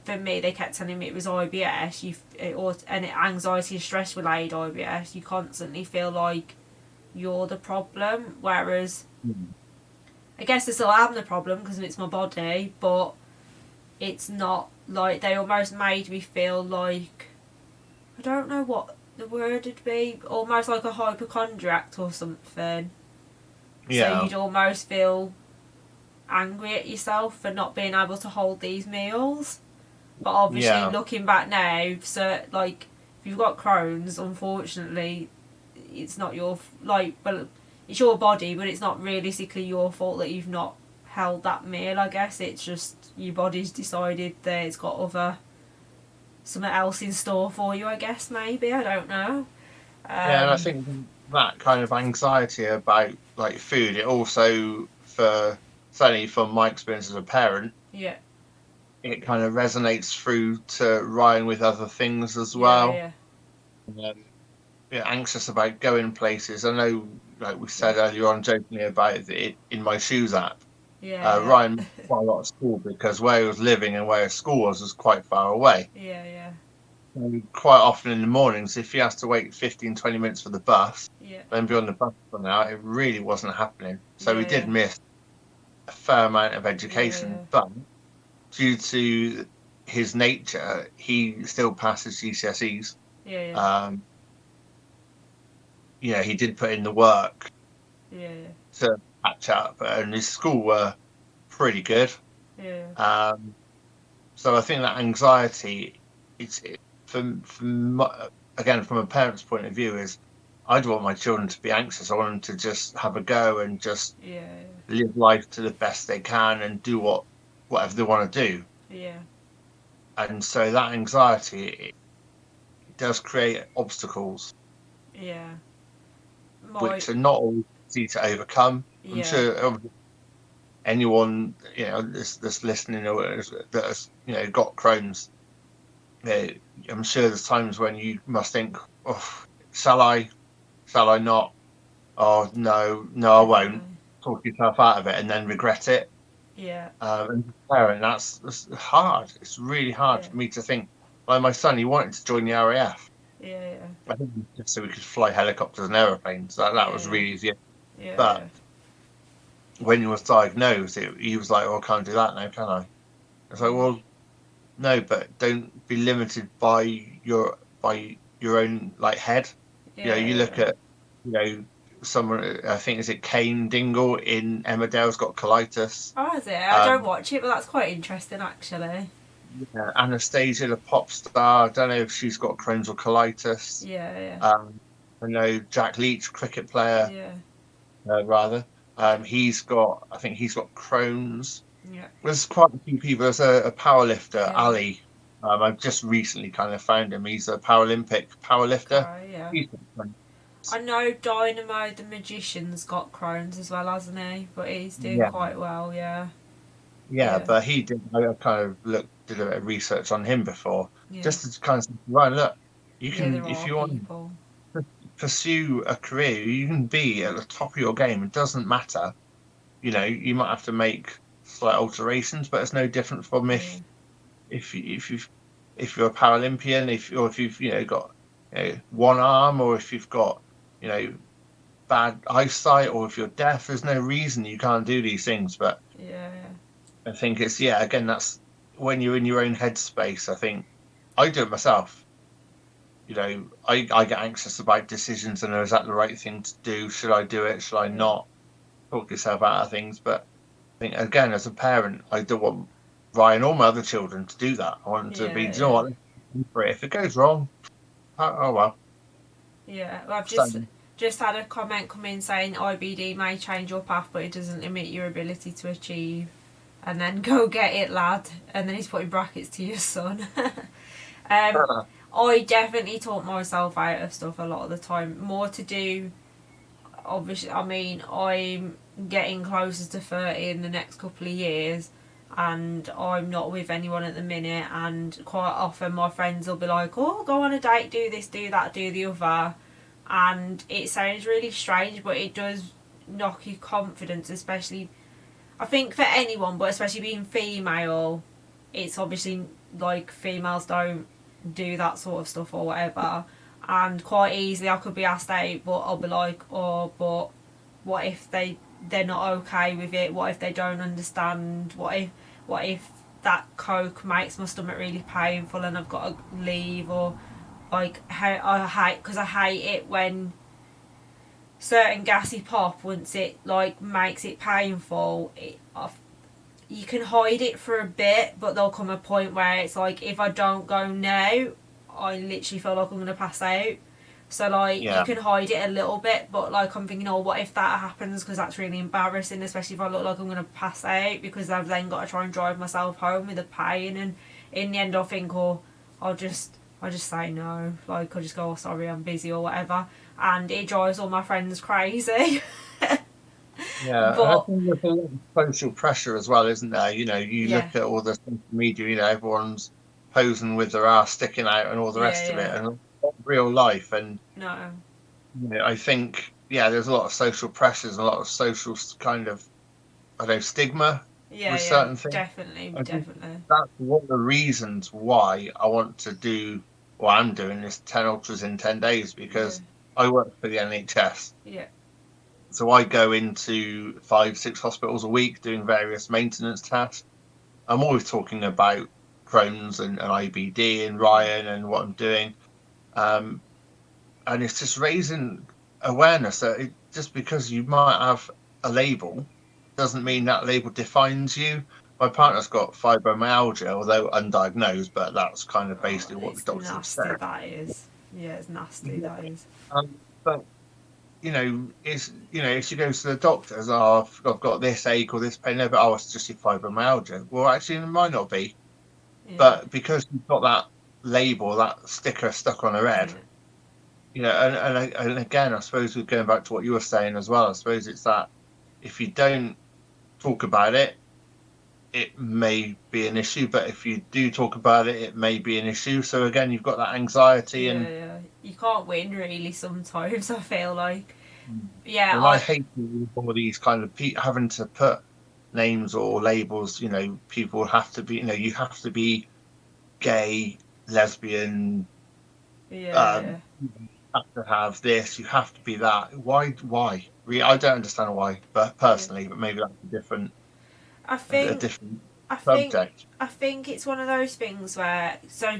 for me they kept telling me it was IBS, anxiety and stress related IBS. You constantly feel like you're the problem, whereas I guess I still am the problem because it's my body, but it's not like, they almost made me feel like, I don't know what the word would be, almost like a hypochondriac or something. So yeah, you'd almost feel angry at yourself for not being able to hold these meals. But obviously, yeah, looking back now, so like, if you've got Crohn's, unfortunately, it's not your but it's your body, but it's not realistically your fault that you've not held that meal. I guess it's just your body's decided that it's got something else in store for you. I guess maybe, I don't know. yeah. And I Um, think that kind of anxiety about like food, it also, for certainly from my experience as a parent, yeah, it kind of resonates through to Ryan with other things as yeah, well. yeah, Um, yeah, anxious about going places. I know, like we yeah, said earlier on, jokingly about it in my shoes app. yeah, Ryan missed quite a lot of school because where he was living and where his school was quite far away. yeah, yeah, And quite often in the mornings, if he has to wait 15, 20 minutes for the bus, yeah, then be on the bus for an hour, it really wasn't happening. So he yeah, did yeah, miss a fair amount of yeah, education, yeah, but due to his nature, he still passes GCSEs. yeah, yeah, Um, yeah, he did put in the work yeah, to catch up, and his school were pretty good. yeah, Um, so I think that anxiety, it's it, from again from a parent's point of view, is I'd want my children to be anxious. I want them to just have a go and just yeah, live life to the best they can and do whatever they want to do. yeah, And so that anxiety, it does create obstacles yeah. My which are not always easy to overcome. I'm yeah, sure anyone that's listening or that has got Crohn's, uh, I'm sure there's times when you must think, oh, shall I not? Oh no, I won't. definitely. Talk yourself out of it and then regret it. Yeah, And as a parent, that's hard. It's really hard yeah, for me to think. Like my son, he wanted to join the RAF. yeah, I think just so we could fly helicopters and aeroplanes. That was yeah, really easy. yeah, But yeah, when he was diagnosed, he was like, "Oh, I can't do that now, can I?" It's like, well, no, but don't be limited by your own like head. You yeah, look yeah. at someone. I think is it Kane Dingle in Emmerdale's got colitis. Oh, is it? I don't Um, watch it, but that's quite interesting, actually. yeah, Anastasia, the pop star. I don't know if she's got Crohn's or colitis. Yeah, yeah, I know Jack Leach, cricket player, yeah, rather. I think he's got Crohn's. yeah, There's quite a few people. There's a power lifter, yeah. Ali. I've just recently kind of found him. He's a Paralympic power lifter. Okay, yeah. He's got Crohn's. I know Dynamo the Magician's got Crohn's as well, hasn't he? But he's doing Yeah, quite well, yeah. yeah, Yeah, but he did. I kind of did a bit of research on him before, yeah. just to kind of say, right, look, you Yeah, can there if are you want people. to pursue a career, you can be at the top of your game. It doesn't matter. You might have to make slight alterations, but it's no different from Yeah, if you if you're a Paralympian, if you've got one arm, or if you've got bad eyesight, or if you're deaf, there's no reason you can't do these things. But yeah, I think it's again, that's when you're in your own headspace. I think I do it myself. I get anxious about decisions, and is that the right thing to do? Should I do it? Should I not? Talk yourself out of things. But I think, again, as a parent, I don't want Ryan or my other children to do that. I want them to be, do you know what? For it. If it goes wrong, oh well. Yeah, well, I've just had a comment come in saying IBD may change your path, but it doesn't limit your ability to achieve. And then go get it, lad. And then he's putting brackets to your son. I definitely talk myself out of stuff a lot of the time. More to do, obviously, I mean, I'm getting closer to 30 in the next couple of years, and I'm not with anyone at the minute, and quite often my friends will be like, oh, go on a date, do this, do that, do the other. And it sounds really strange, but it does knock your confidence, especially, I think, for anyone, but especially being female. It's obviously like females don't do that sort of stuff or whatever, and quite easily I could be asked out, but I'll be like, oh, but what if they're not okay with it? What if they don't understand? What if that Coke makes my stomach really painful and I've got to leave? Or like, I hate, because I hate it when certain gassy pop, once it like makes it painful, you can hide it for a bit, but there'll come a point where it's like, if I don't go now, I literally feel like I'm going to pass out. So like, you can hide it a little bit, but like, I'm thinking, oh, what if that happens? Because that's really embarrassing, especially if I look like I'm going to pass out, because I've then got to try and drive myself home with the pain. And in the end, I think, oh, I'll just say no. Like, I'll just go, oh, sorry, I'm busy or whatever. And it drives all my friends crazy. Yeah, but I think there's a lot of social pressure as well, isn't there? You look at all the social media, everyone's posing with their ass sticking out and all the rest of it, and real life. And no, I think, there's a lot of social pressures and a lot of social kind of, I don't know, stigma with certain things. Definitely. That's one of the reasons why I want to do what I'm doing, is 10 ultras in 10 days, because I work for the NHS. Yeah. So I go into 5-6 hospitals a week doing various maintenance tasks. I'm always talking about Crohn's and IBD and Ryan and what I'm doing. And it's just raising awareness that just because you might have a label doesn't mean that label defines you. My partner's got fibromyalgia, although undiagnosed, but that's kind of basically what the doctors have said. That is. Yeah, it's nasty, that is. But if she goes to the doctors, oh, I've got this ache or this pain, but it's just your fibromyalgia. Well, actually, it might not be. Yeah. But because you've got that label, that sticker stuck on her head, and again, I suppose we're going back to what you were saying as well. I suppose it's that if you don't talk about it, it may be an issue, but if you do talk about it, it may be an issue. So again, you've got that anxiety, you can't win really sometimes, I feel like. And I hate all these kind of having to put names or labels. People have to be, you have to be gay, lesbian. You have to have this. You have to be that. Why? Really, I don't understand why, but personally, but maybe that's a different. I think subject. I think it's one of those things where, so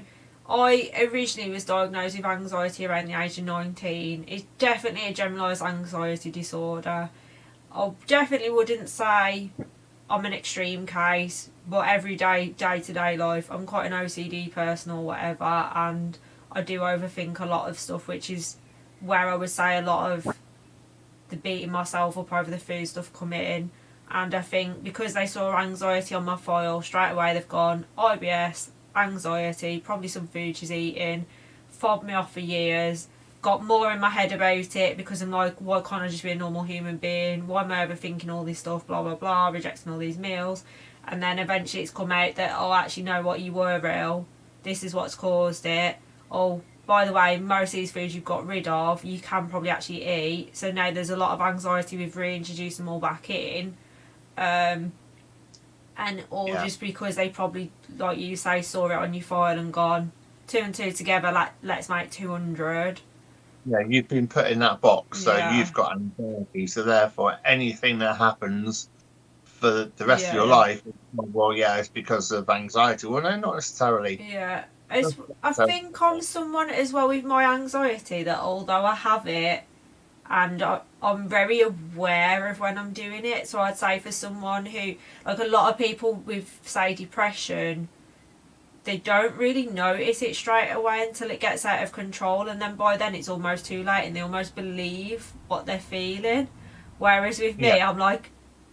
I originally was diagnosed with anxiety around the age of 19. It's definitely a generalised anxiety disorder. I definitely wouldn't say I'm an extreme case, but every day-to-day life, I'm quite an OCD person or whatever, and I do overthink a lot of stuff, which is where I would say a lot of the beating myself up over the food stuff come in. And I think because they saw anxiety on my file, straight away they've gone, IBS, anxiety, probably some food she's eating, fobbed me off for years, got more in my head about it, because I'm like, why can't I just be a normal human being? Why am I overthinking all this stuff, blah, blah, blah, rejecting all these meals? And then eventually it's come out that, oh, actually, no, what, you were ill, this is what's caused it. Oh, by the way, most of these foods you've got rid of, you can probably actually eat. So now there's a lot of anxiety with reintroducing them all back in. and or just because they probably, like you say, saw it on your file and gone 2 and 2 together, like let's make 200. Yeah, you've been put in that box, so Yeah. you've got anxiety. So therefore, anything that happens for the rest of your Yeah. life, well, yeah, it's because of anxiety. Well, no, not necessarily. Yeah. I think I'm someone as well with my anxiety that although I have it, and I'm very aware of when I'm doing it. So I'd say for someone who, like a lot of people with, say, depression, they don't really notice it straight away until it gets out of control, and then by then it's almost too late and they almost believe what they're feeling. Whereas with me, I'm like,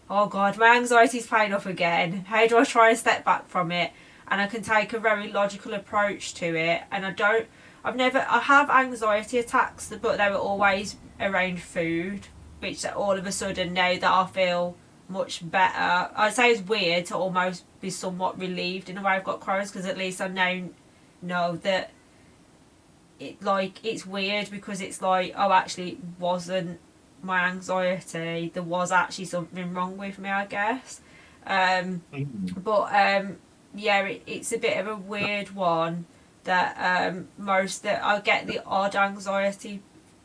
oh God, my anxiety's playing up again. How do I try and step back from it? And I can take a very logical approach to it. And I have anxiety attacks, but they were always around food, which all of a sudden, now that I feel much better, I'd say it's weird to almost be somewhat relieved in a way I've got Crohn's, because at least I now know that it's weird, because it's like, oh, actually it wasn't my anxiety, there was actually something wrong with me, I guess. But yeah, it's a bit of a weird one that that I get the odd anxiety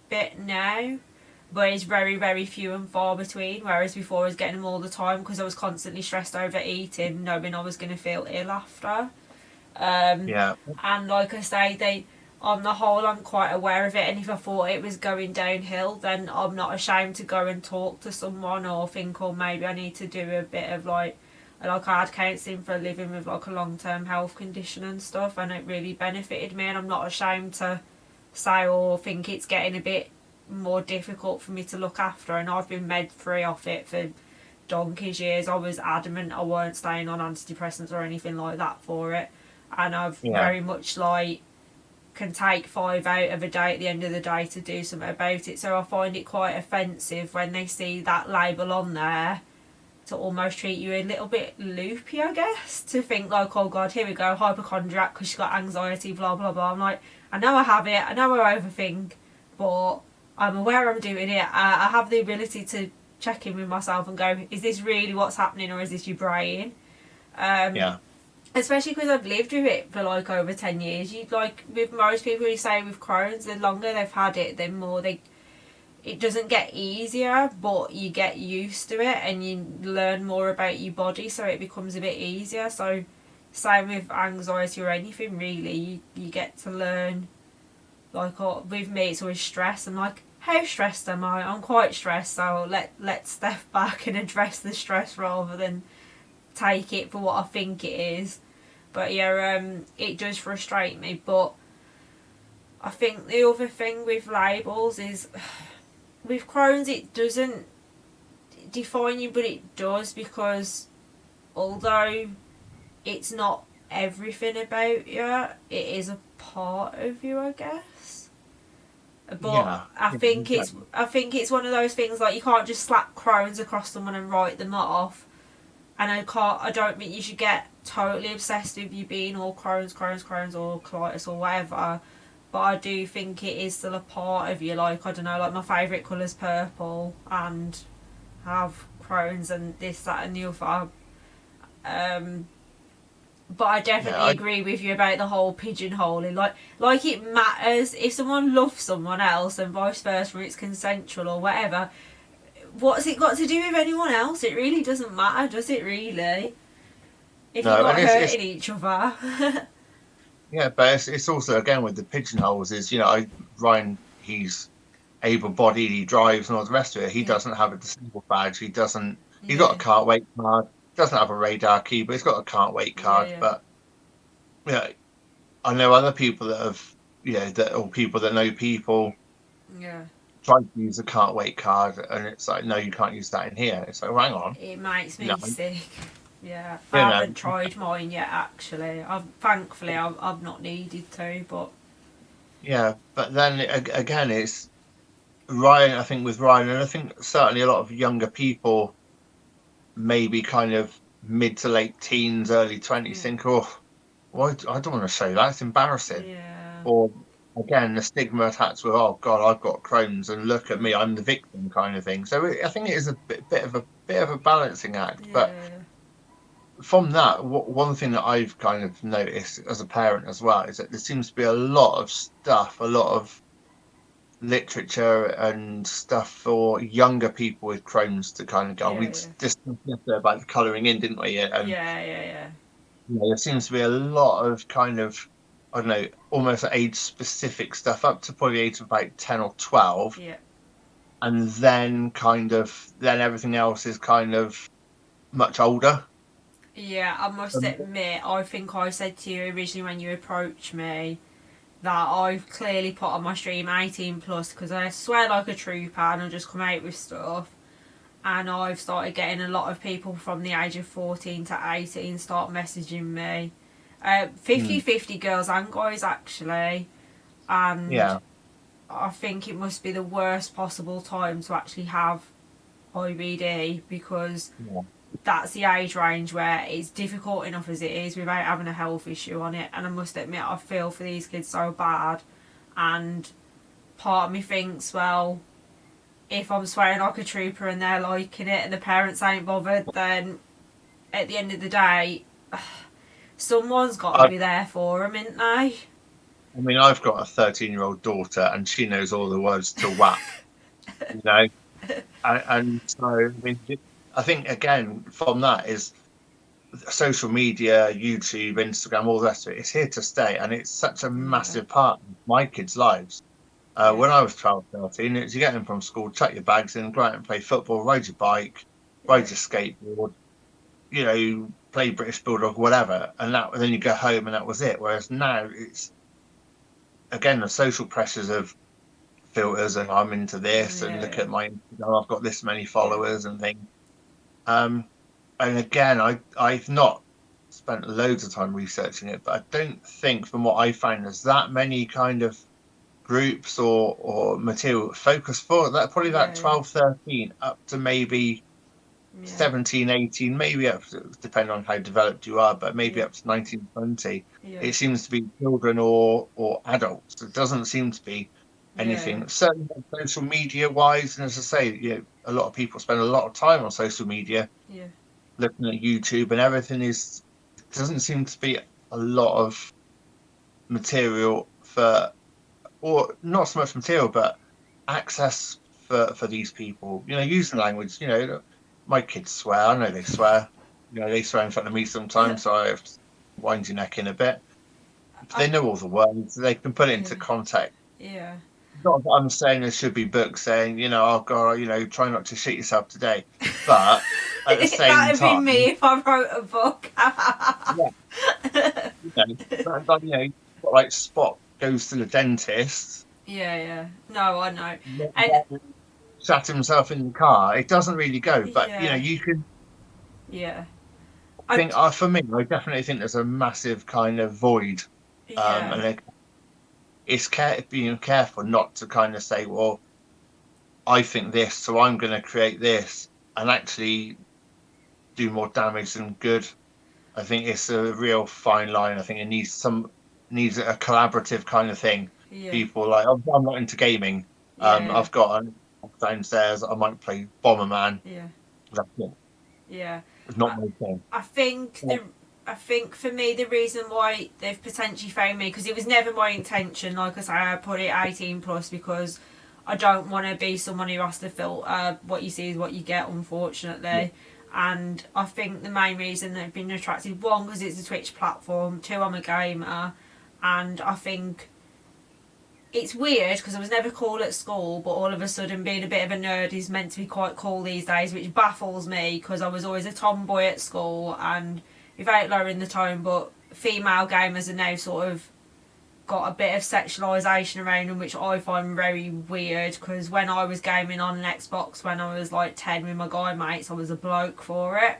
bit now, but it's very, very few and far between, whereas before I was getting them all the time because I was constantly stressed over eating, knowing I was going to feel ill after. And like I say, on the whole, I'm quite aware of it, and if I thought it was going downhill, then I'm not ashamed to go and talk to someone, or think, oh, maybe I need to do a bit of like I had counselling for a living with like a long-term health condition and stuff, and it really benefited me, and I'm not ashamed to say or think it's getting a bit more difficult for me to look after, and I've been med-free off it for donkey's years. I was adamant I weren't staying on antidepressants or anything like that for it, and I've very much like can take 5 out of a day at the end of the day to do something about it. So I find it quite offensive when they see that label on there, to almost treat you a little bit loopy, I guess, to think like, oh God, here we go, hypochondriac because she's got anxiety, blah blah blah. I'm like, I know I have it, I know I overthink, but I'm aware I'm doing it. I have the ability to check in with myself and go, is this really what's happening, or is this your brain? Especially because I've lived with it for like over 10 years. You like with most people who say with Crohn's, the longer they've had it, the more it doesn't get easier, but you get used to it and you learn more about your body, so it becomes a bit easier. So same with anxiety or anything really, you get to learn, like, with me it's always stress. I'm like, how stressed am I? I'm quite stressed, so let's step back and address the stress rather than take it for what I think it is. But yeah, it does frustrate me. But I think the other thing with labels is, with Crohn's, it doesn't define you, but it does, because although it's not everything about you, it is a part of you, I guess. But I think it's one of those things, like, you can't just slap Crohn's across someone and write them off. And I don't think you should get totally obsessed with you being all Crohn's or colitis or whatever. But I do think it is still a part of you. Like, I don't know, like my favourite colour's purple, and I have Crohn's and this, that and the other. But I definitely agree with you about the whole pigeonholing. Like it matters. If someone loves someone else and vice versa, it's consensual or whatever, what's it got to do with anyone else? It really doesn't matter, does it really? If you're not hurting each other. Yeah, but it's also, again, with the pigeonholes, is, Ryan, he's able-bodied, he drives and all the rest of it. He doesn't have a disabled badge. He's got a can't wait card. Doesn't have a radar key, but he's got a can't wait card. But I know other people that have, or people that know people. Tried to use a can't wait card, and it's like, no, you can't use that in here. It's like, well, hang on. It makes me sick. Yeah, I haven't tried mine yet. Actually, thankfully I've not needed to, but but then again, it's Ryan. I think with Ryan, and I think certainly a lot of younger people, maybe kind of mid to late teens, early 20s, think, oh, well, I don't want to say that. It's embarrassing. Or again, the stigma attached with, oh God, I've got Crohn's and look at me, I'm the victim kind of thing. So I think it is a bit of a balancing act. But from that, one thing that I've kind of noticed as a parent as well is that there seems to be a lot of stuff, a lot of literature and stuff for younger people with Crohn's to kind of go. We just about the colouring in, didn't we? And there seems to be a lot of kind of, I don't know, almost age specific stuff up to probably the age of about 10 or 12. Yeah. And then then everything else is kind of much older. Yeah, I must admit, I think I said to you originally when you approached me that I've clearly put on my stream 18 plus because I swear like a trooper and I just come out with stuff. And I've started getting a lot of people from the age of 14 to 18 start messaging me. 50-50 girls and guys actually. And Yeah. I think it must be the worst possible time to actually have IBD because that's the age range where it's difficult enough as it is without having a health issue on it. And I must admit, I feel for these kids so bad. And part of me thinks, well, if I'm swearing like a trooper and they're liking it and the parents ain't bothered, then at the end of the day, someone's got to be there for them, ain't they? I mean, I've got a 13-year-old daughter and she knows all the words to WAP, you know? And so, I mean, I think, again, from that is social media, YouTube, Instagram, all the rest of it. It's here to stay. And it's such a massive part of my kids' lives. When I was 12, 13, it was you get in from school, chuck your bags in, go out and play football, ride your bike, ride your skateboard, you know, play British Bulldog, whatever. And then you go home and that was it. Whereas now it's, again, the social pressures of filters and I'm into this and look at my, I've got this many followers and things. And again, I've not spent loads of time researching it, but I don't think from what I found there's that many kind of groups or material focus for that, probably that 12, 13 up to maybe 17, 18, maybe up to, depending on how developed you are, but maybe up to 19, 20. It seems to be children or adults. It doesn't seem to be anything, certainly social media wise. And as I say, you know, a lot of people spend a lot of time on social media, looking at YouTube, and everything doesn't seem to be a lot of material for, or not so much material, but access for these people, you know, using language. You know, my kids swear. I know they swear. You know, they swear in front of me sometimes, so I have to wind your neck in a bit. But they know all the words. They can put it into context. Yeah. Not that I'm saying there should be books saying, you know, oh God, you know, try not to shit yourself today. But at the same time, that'd be me if I wrote a book. You know, like Spot goes to the dentist. No, I know. And sat himself in the car. It doesn't really go, but you know, you can. I think for me, I definitely think there's a massive kind of void, and it's being careful not to kind of say, well, I think this, so I'm going to create this, and actually do more damage than good. I think it's a real fine line. I think it needs a collaborative kind of thing. People like, I'm not into gaming. I've got downstairs. I might play Bomberman. That's it. It's not my thing. I think for me the reason why they've potentially found me, because it was never my intention, like I say, I put it 18 plus because I don't want to be someone who has to filter what you see is what you get, unfortunately. And I think the main reason they've been attracted, one, because it's a Twitch platform, two, I'm a gamer, and I think it's weird because I was never cool at school, but all of a sudden being a bit of a nerd is meant to be quite cool these days, which baffles me because I was always a tomboy at school. And without lowering the tone, but female gamers are now sort of got a bit of sexualisation around them, which I find very weird, because when I was gaming on an Xbox when I was like 10 with my guy mates, I was a bloke for it.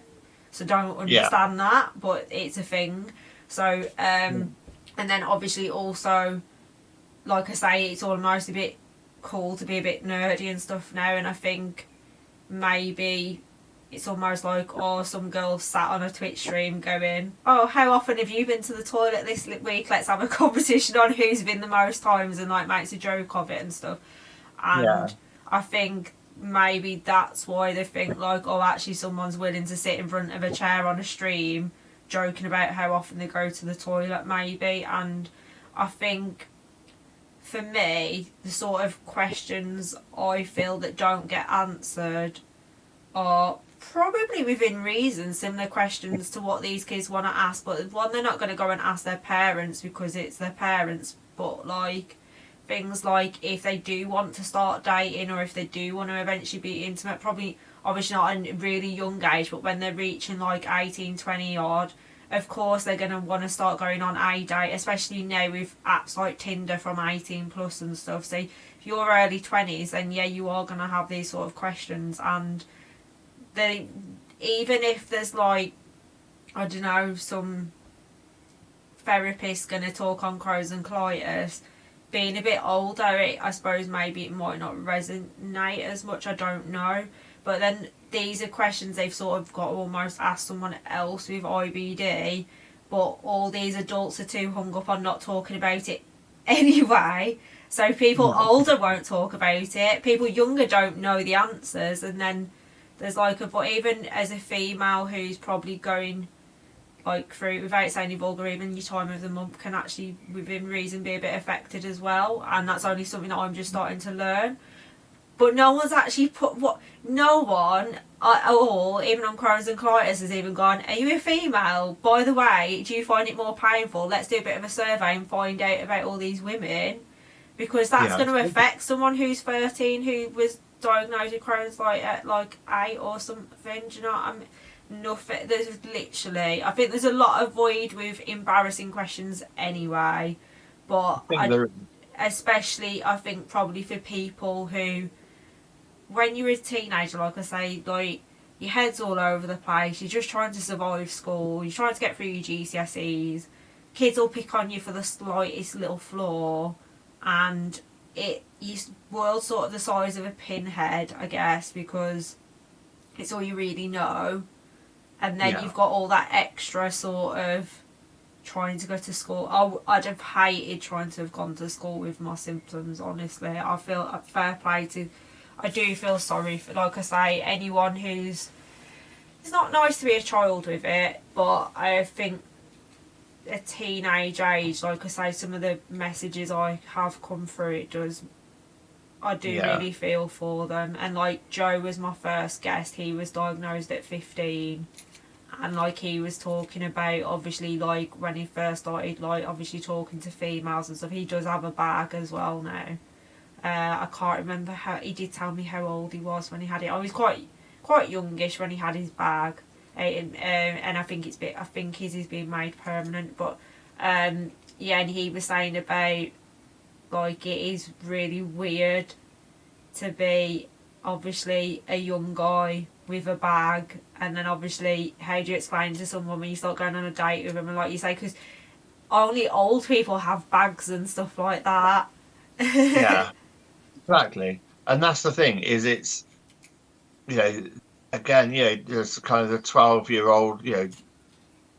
So don't understand that, but it's a thing. So and then obviously also, like I say, it's almost a bit cool to be a bit nerdy and stuff now, and I think maybe it's almost like, oh, some girl sat on a Twitch stream going, oh, how often have you been to the toilet this week? Let's have a competition on who's been the most times, and like makes a joke of it and stuff. And I think maybe that's why they think like, oh, actually someone's willing to sit in front of a chair on a stream joking about how often they go to the toilet, maybe. And I think for me, the sort of questions I feel that don't get answered are probably within reason similar questions to what these kids want to ask, but one, they're not going to go and ask their parents because it's their parents, but like things like if they do want to start dating or if they do want to eventually be intimate, probably obviously not at a really young age, but when they're reaching like 18, 20 odd, of course they're going to want to start going on a date, especially now with apps like Tinder from 18 plus and stuff. So if you're early 20s, then yeah, you are going to have these sort of questions. And they, even if there's like, I don't know, some therapist going to talk on Crohn's and colitis, being a bit older, I suppose maybe it might not resonate as much, I don't know. But then these are questions they've sort of got to almost ask someone else with IBD, but all these adults are too hung up on not talking about it anyway. So people older won't talk about it, people younger don't know the answers, and then there's like but even as a female who's probably going like through, without sounding vulgar, even your time of the month can actually within reason be a bit affected as well, and that's only something that I'm just starting to learn. But no one's actually no one at all, even on Crohn's and colitis, has even gone, are you a female? By the way, do you find it more painful? Let's do a bit of a survey and find out about all these women, because that's going to affect someone who's 13 who was diagnosed with Crohn's like at like 8 or something. Do you know what I mean? Nothing. There's literally, I think there's a lot of void with embarrassing questions anyway, but especially I think probably for people who, when you're a teenager, like I say, like your head's all over the place, you're just trying to survive school, you're trying to get through your GCSEs, kids will pick on you for the slightest little flaw, and your world's sort of the size of a pinhead, I guess, because it's all you really know. And then you've got all that extra sort of trying to go to school. I'd have hated trying to have gone to school with my symptoms, honestly. I feel fair play to, I do feel sorry for, like I say, anyone who's, it's not nice to be a child with it, but I think a teenage age, like I say, some of the messages I have come through, I do really feel for them. And like Joe was my first guest, he was diagnosed at 15, and like he was talking about obviously like when he first started like obviously talking to females and stuff. He does have a bag as well now. I can't remember how, he did tell me how old he was when he had it. I was quite youngish when he had his bag, and I think his is being made permanent. But and he was saying about like it is really weird to be obviously a young guy with a bag, and then obviously how do you explain to someone when you start going on a date with them, and like you say, because only old people have bags and stuff like that. Yeah, exactly. And that's the thing, is it's, again, there's kind of the 12-year-old,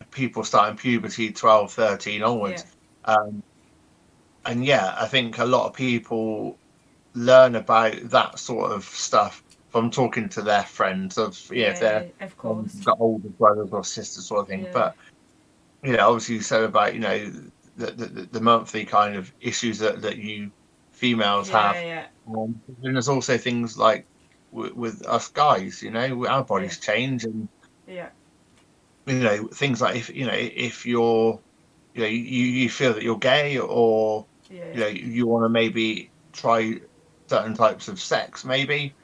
people starting puberty, 12, 13 onwards. And I think a lot of people learn about that sort of stuff from talking to their friends if they're of course got older brothers or sisters sort of thing. But obviously you said about the monthly kind of issues that you females have. And there's also things like with us guys, our bodies change, and things like if you're you feel that you're gay, or you want to maybe try certain types of sex, maybe.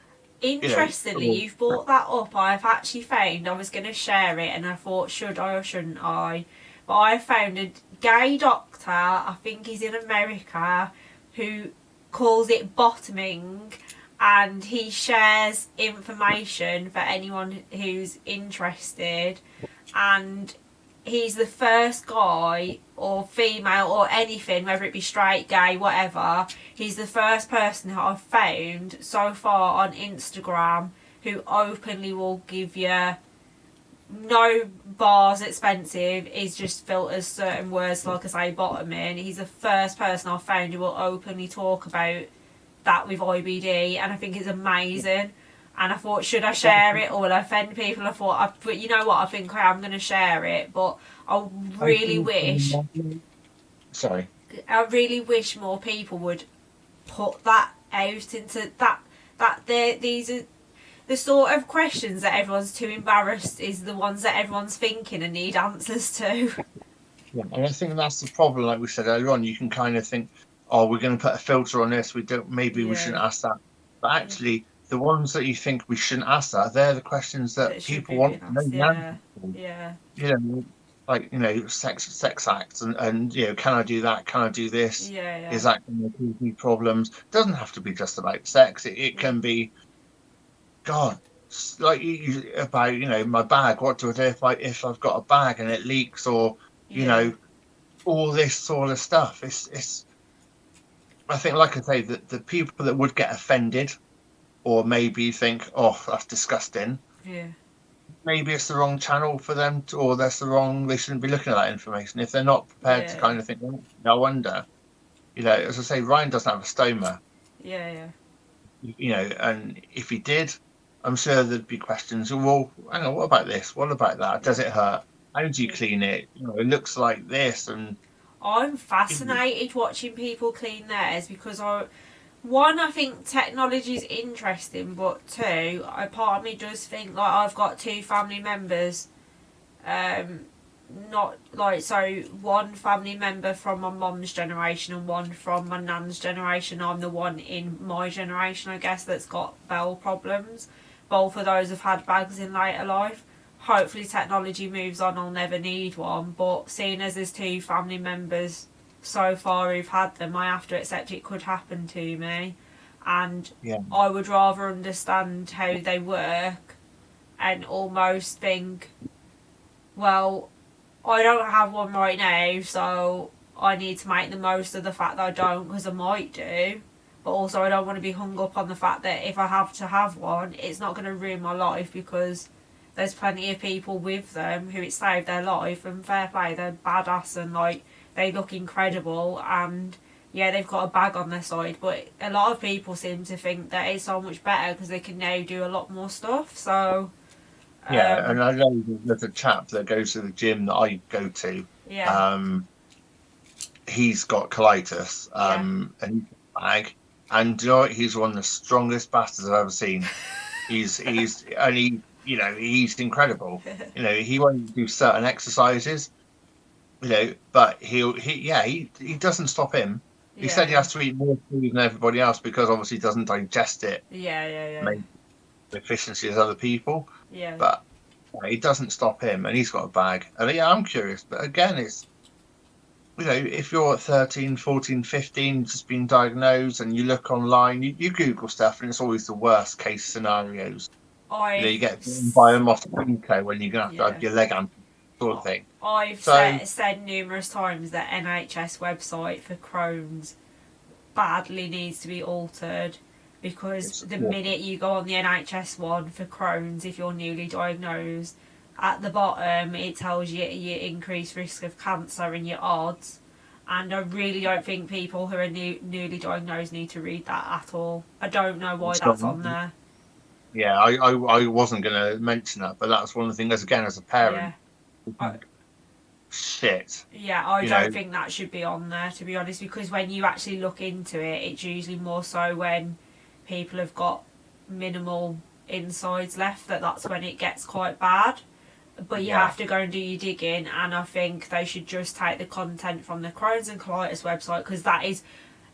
Interestingly, you've brought that up. I've actually found, I was going to share it and I thought, should I or shouldn't I? But I found a gay doctor, I think he's in America, who calls it bottoming, and he shares information for anyone who's interested. And he's the first guy or female or anything, whether it be straight, gay, whatever, he's the first person that I've found so far on Instagram who openly will give you no bars expensive, is just filters certain words, like I say, bottoming. He's the first person I've found who will openly talk about that with IBD, and I think it's amazing. And I thought, should I share it or will I offend people? I thought, but you know what? I think I am going to share it. But I really wish, Sorry. I really wish more people would put that out into these are the sort of questions that everyone's too embarrassed is the ones that everyone's thinking and need answers to. Yeah, and I think that's the problem. Like we said earlier on, you can kind of think, "Oh, we're going to put a filter on this. We don't. Maybe we shouldn't ask that." But actually, the ones that you think we shouldn't ask they're the questions that should people be want being to know asked. the answer Yeah, to. yeah, You know, like sex acts, and can I do that? Can I do this? yeah. Is that going to cause me problems? It doesn't have to be just about sex. It can be, God, like about my bag. What do I do if I've got a bag and it leaks, or all this sort of stuff. It's I think, like I say, the people that would get offended or maybe think, oh, that's disgusting. Yeah. Maybe it's the wrong channel for them, or they shouldn't be looking at that information if they're not prepared to kind of think, oh, no wonder. As I say, Ryan doesn't have a stoma. Yeah. And if he did, I'm sure there'd be questions. Well, hang on, what about this? What about that? Does it hurt? How do you clean it? It looks like this, and I'm fascinated watching people clean theirs because I think technology is interesting, but two, a part of me does think like I've got two family members, not like so one family member from my mum's generation and one from my nan's generation. I'm the one in my generation, I guess, that's got bowel problems. Both of those have had bags in later life. Hopefully technology moves on, I'll never need one, but seeing as there's two family members so far who've had them, I have to accept it could happen to me, and I would rather understand how they work and almost think, well, I don't have one right now, so I need to make the most of the fact that I don't, because I might do. But also I don't want to be hung up on the fact that if I have to have one, it's not going to ruin my life, because there's plenty of people with them who it saved their life, and fair play, they're badass and like they look incredible, and they've got a bag on their side. But a lot of people seem to think that it's so much better because they can now do a lot more stuff. So and I know there's a chap that goes to the gym that I go to. He's got colitis, and he's got a bag, and he's one of the strongest bastards I've ever seen. He's incredible. He won't do certain exercises, but he doesn't stop him. He said he has to eat more food than everybody else because obviously he doesn't digest it. The efficiency as other people. But he doesn't stop him, and he's got a bag. And I'm curious, but again, it's if you're 13, 14, 15, just been diagnosed, and you look online, you Google stuff, and it's always the worst case scenarios. You get bitten by a mosquito when you're going to have to have your leg amputated, sort of thing. I've said numerous times that NHS website for Crohn's badly needs to be altered, because the minute you go on the NHS one for Crohn's, if you're newly diagnosed, at the bottom it tells you your increased risk of cancer and your odds, and I really don't think people who are newly diagnosed need to read that at all. I don't know why that's on there. Yeah, I wasn't going to mention that, but that's one of the things, again, as a parent. Shit. Yeah, I don't think that should be on there, to be honest, because when you actually look into it, it's usually more so when people have got minimal insides left, that's when it gets quite bad. But you have to go and do your digging, and I think they should just take the content from the Crohn's and Colitis website, because that is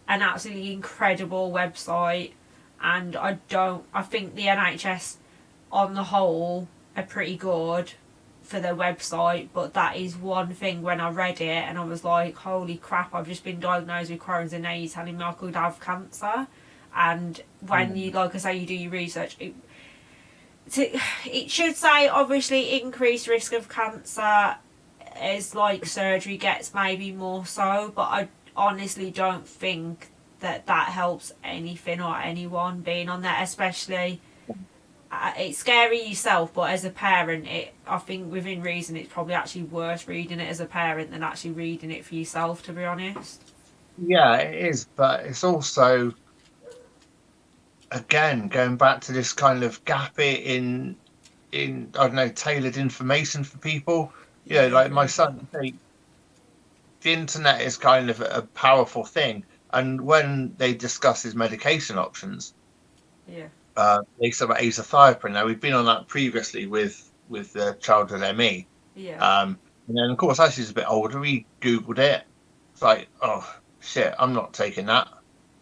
an absolutely incredible website. And I think the NHS on the whole are pretty good for their website, but that is one thing when I read it and I was like, holy crap, I've just been diagnosed with Crohn's and now you're telling me I could have cancer. And when you, like I say, you do your research, it should say obviously increased risk of cancer as like surgery gets, maybe more so, but I honestly don't think that helps anything or anyone being on there, especially it's scary yourself, but as a parent, I think within reason it's probably actually worse reading it as a parent than actually reading it for yourself, to be honest. Yeah, it is, but it's also again, going back to this kind of gap in I don't know, tailored information for people. Yeah, Like my yeah, son, the internet is kind of a powerful thing, and when they discuss his medication options, yeah, they said about azathioprine. Now we've been on that previously with the childhood ME, yeah, and then of course as he's a bit older, we googled it. It's like, oh shit, I'm not taking that.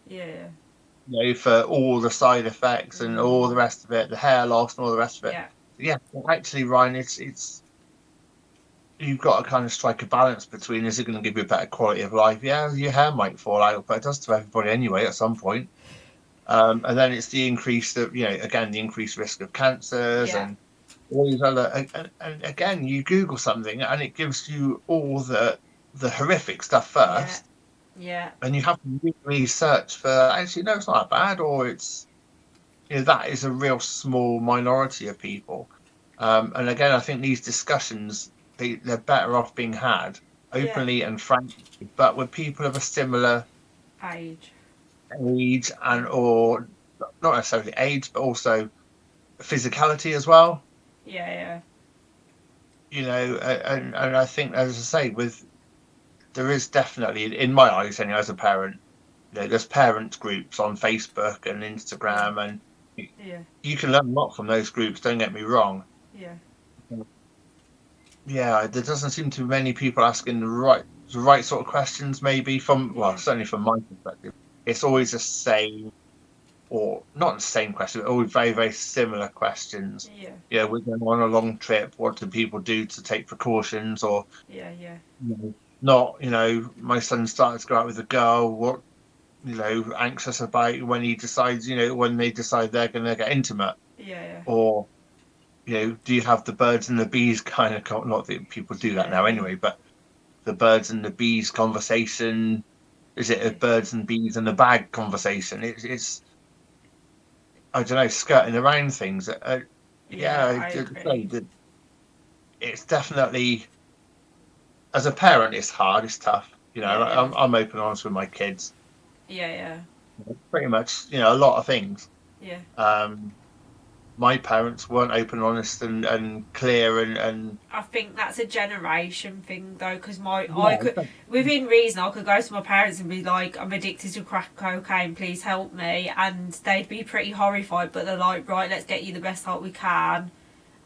yeah, For all the side effects and all the rest of it, the hair loss and all the rest of it. yeah, Yeah, actually, Ryan, it's you've got to kind of strike a balance between, is it going to give you a better quality of life? Yeah, your hair might fall out, but it does to everybody anyway at some point. And then it's the increase of, again, the increased risk of cancers yeah, and all these other. And again, you Google something and it gives you all the horrific stuff yeah, first, yeah, and you have to really search for, actually, no, it's not that bad, or it's, that is a real small minority of people. And again, I think these discussions, they're better off being had yeah. openly and frankly, but with people of a similar Age. age, and Yeah, or not necessarily age, but also physicality as well. yeah, And I think, as I say, there is definitely, in my eyes, anyway, as a parent, there's parent groups on Facebook and yeah, Instagram, and yeah, you can learn a lot from those groups. Don't get me wrong. yeah, Yeah, there doesn't seem to be many people asking the right sort of questions. Maybe yeah, certainly from my perspective, it's always the same, or not the same question, but always very, very similar questions. yeah, We're going on a long trip. What do people do to take precautions? Or, yeah, yeah, not, my son started to go out with a girl. What, anxious about when he decides, when they decide they're going to get intimate, yeah, or, do you have the birds and the bees kind of, not that people do that now yeah, anyway, but the birds and the bees conversation. Is it a yeah, birds and bees and the bag conversation? It's I don't know, skirting around things. Yeah, yeah, I agree. it's definitely, as a parent, it's hard, it's tough. Yeah, yeah, I'm open and honest with my kids. yeah, yeah, Pretty much, a lot of things. yeah. Um, my parents weren't open, honest, and clear, and I think that's a generation thing though, because I yeah, could, within reason, I could go to my parents and be like, "I'm addicted to crack cocaine, please help me," and they'd be pretty horrified. But they're like, "Right, let's get you the best help we can,"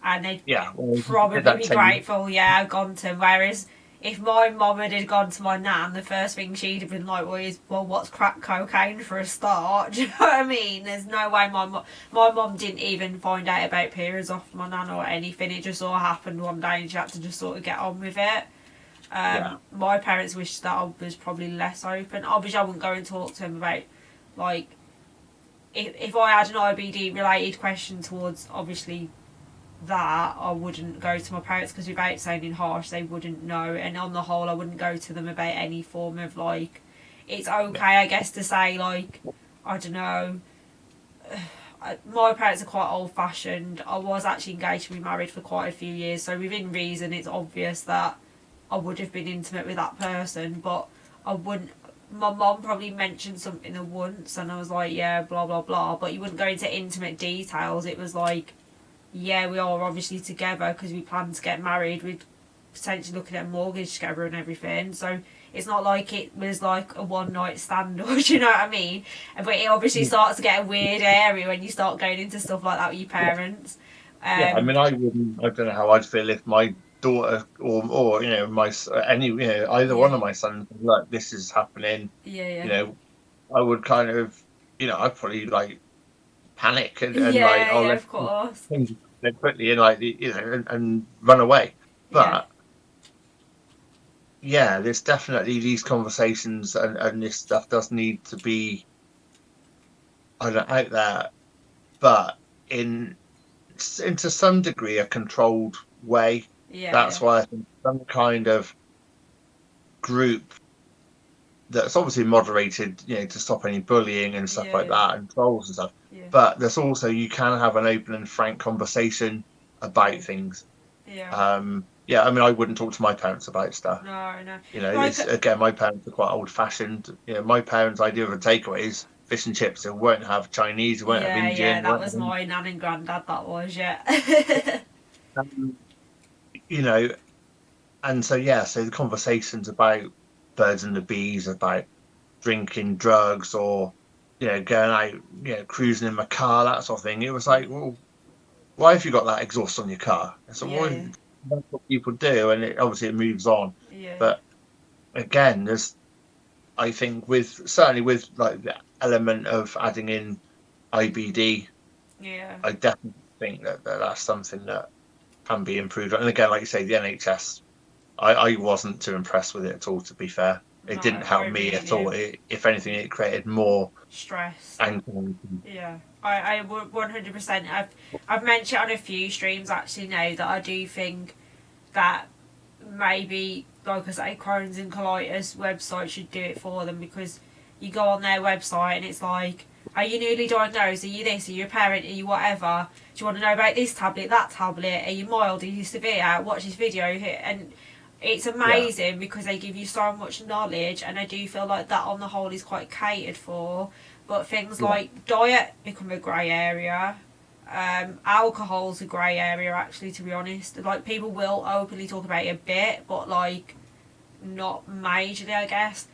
and they'd yeah. Well, did probably that be 10 years? grateful. Yeah, I've gone to. Whereas if my mum had gone to my nan, the first thing she'd have been like, well, what's crack cocaine for a start? Do you know what I mean? There's no way my mum didn't even find out about periods off my nan or anything. It just all happened one day and she had to just sort of get on with it. Yeah, My parents wished that I was probably less open. Obviously, I wouldn't go and talk to them about, like, if I had an IBD related question towards, obviously, that, I wouldn't go to my parents because without sounding harsh, they wouldn't know. And on the whole, I wouldn't go to them about any form of, like, it's yeah, okay, I guess, to say, like, I don't know. My parents are quite old fashioned. I was actually engaged to be married for quite a few years, so within reason, it's obvious that I would have been intimate with that person, but I wouldn't. My mom probably mentioned something once, and I was like, yeah, blah blah blah, but you wouldn't go into intimate details. It was like, yeah, we are obviously together because we plan to get married. We're potentially looking at a mortgage together and everything. So it's not like it was like a one night stand, or do you know what I mean? But it obviously starts to get a weird area when you start going into stuff like that with your parents. yeah. I Um, mean, I wouldn't. I don't know how I'd feel if my daughter, or either yeah, one of my sons, look, this is happening. yeah, You know, I would kind of, I'd probably like panic, and like, yeah, oh, yeah, let's of course, change it quickly, and like, and run away. yeah, But yeah, there's definitely these conversations, and this stuff does need to be, I don't know, out there, but in into some degree a controlled way. yeah, That's yeah, why I think some kind of group that's obviously moderated, to stop any bullying and stuff like yeah, that, and trolls and stuff. yeah, But there's also, you can have an open and frank conversation yeah, about things. yeah. Yeah, I mean, I wouldn't talk to my parents about stuff. No, no, It's, like, again, my parents are quite old fashioned. My parents' idea of a takeaway is fish and chips. It won't have Chinese. It won't have Indian. Yeah, that was my nan and granddad. That was um, you know, and so so the conversations about birds and the bees, about drinking drugs, or going out, cruising in my car, that sort of thing. It was like, well, why have you got that exhaust on your car? So that's what people do, and obviously it moves on. Yeah. But again, I think certainly with like the element of adding in IBD, I definitely think that's something that can be improved. And again, like you say, the NHS, I wasn't too impressed with it at all, to be fair. It didn't help me at all. If anything, it created more stress. Anxiety. Yeah, I would 100%. I've mentioned on a few streams actually now that I do think that maybe, like I say, Crohn's and Colitis website should do it for them, because you go on their website and it's like, are you newly diagnosed? Are you this? Are you a parent? Are you whatever? Do you want to know about this tablet, that tablet? Are you mild? Are you severe? Watch this video here. And it's amazing because they give you so much knowledge, and I do feel like that on the whole is quite catered for. But things like diet become a grey area. Alcohol's a grey area, actually, to be honest. Like, people will openly talk about it a bit, but like not majorly, I guess.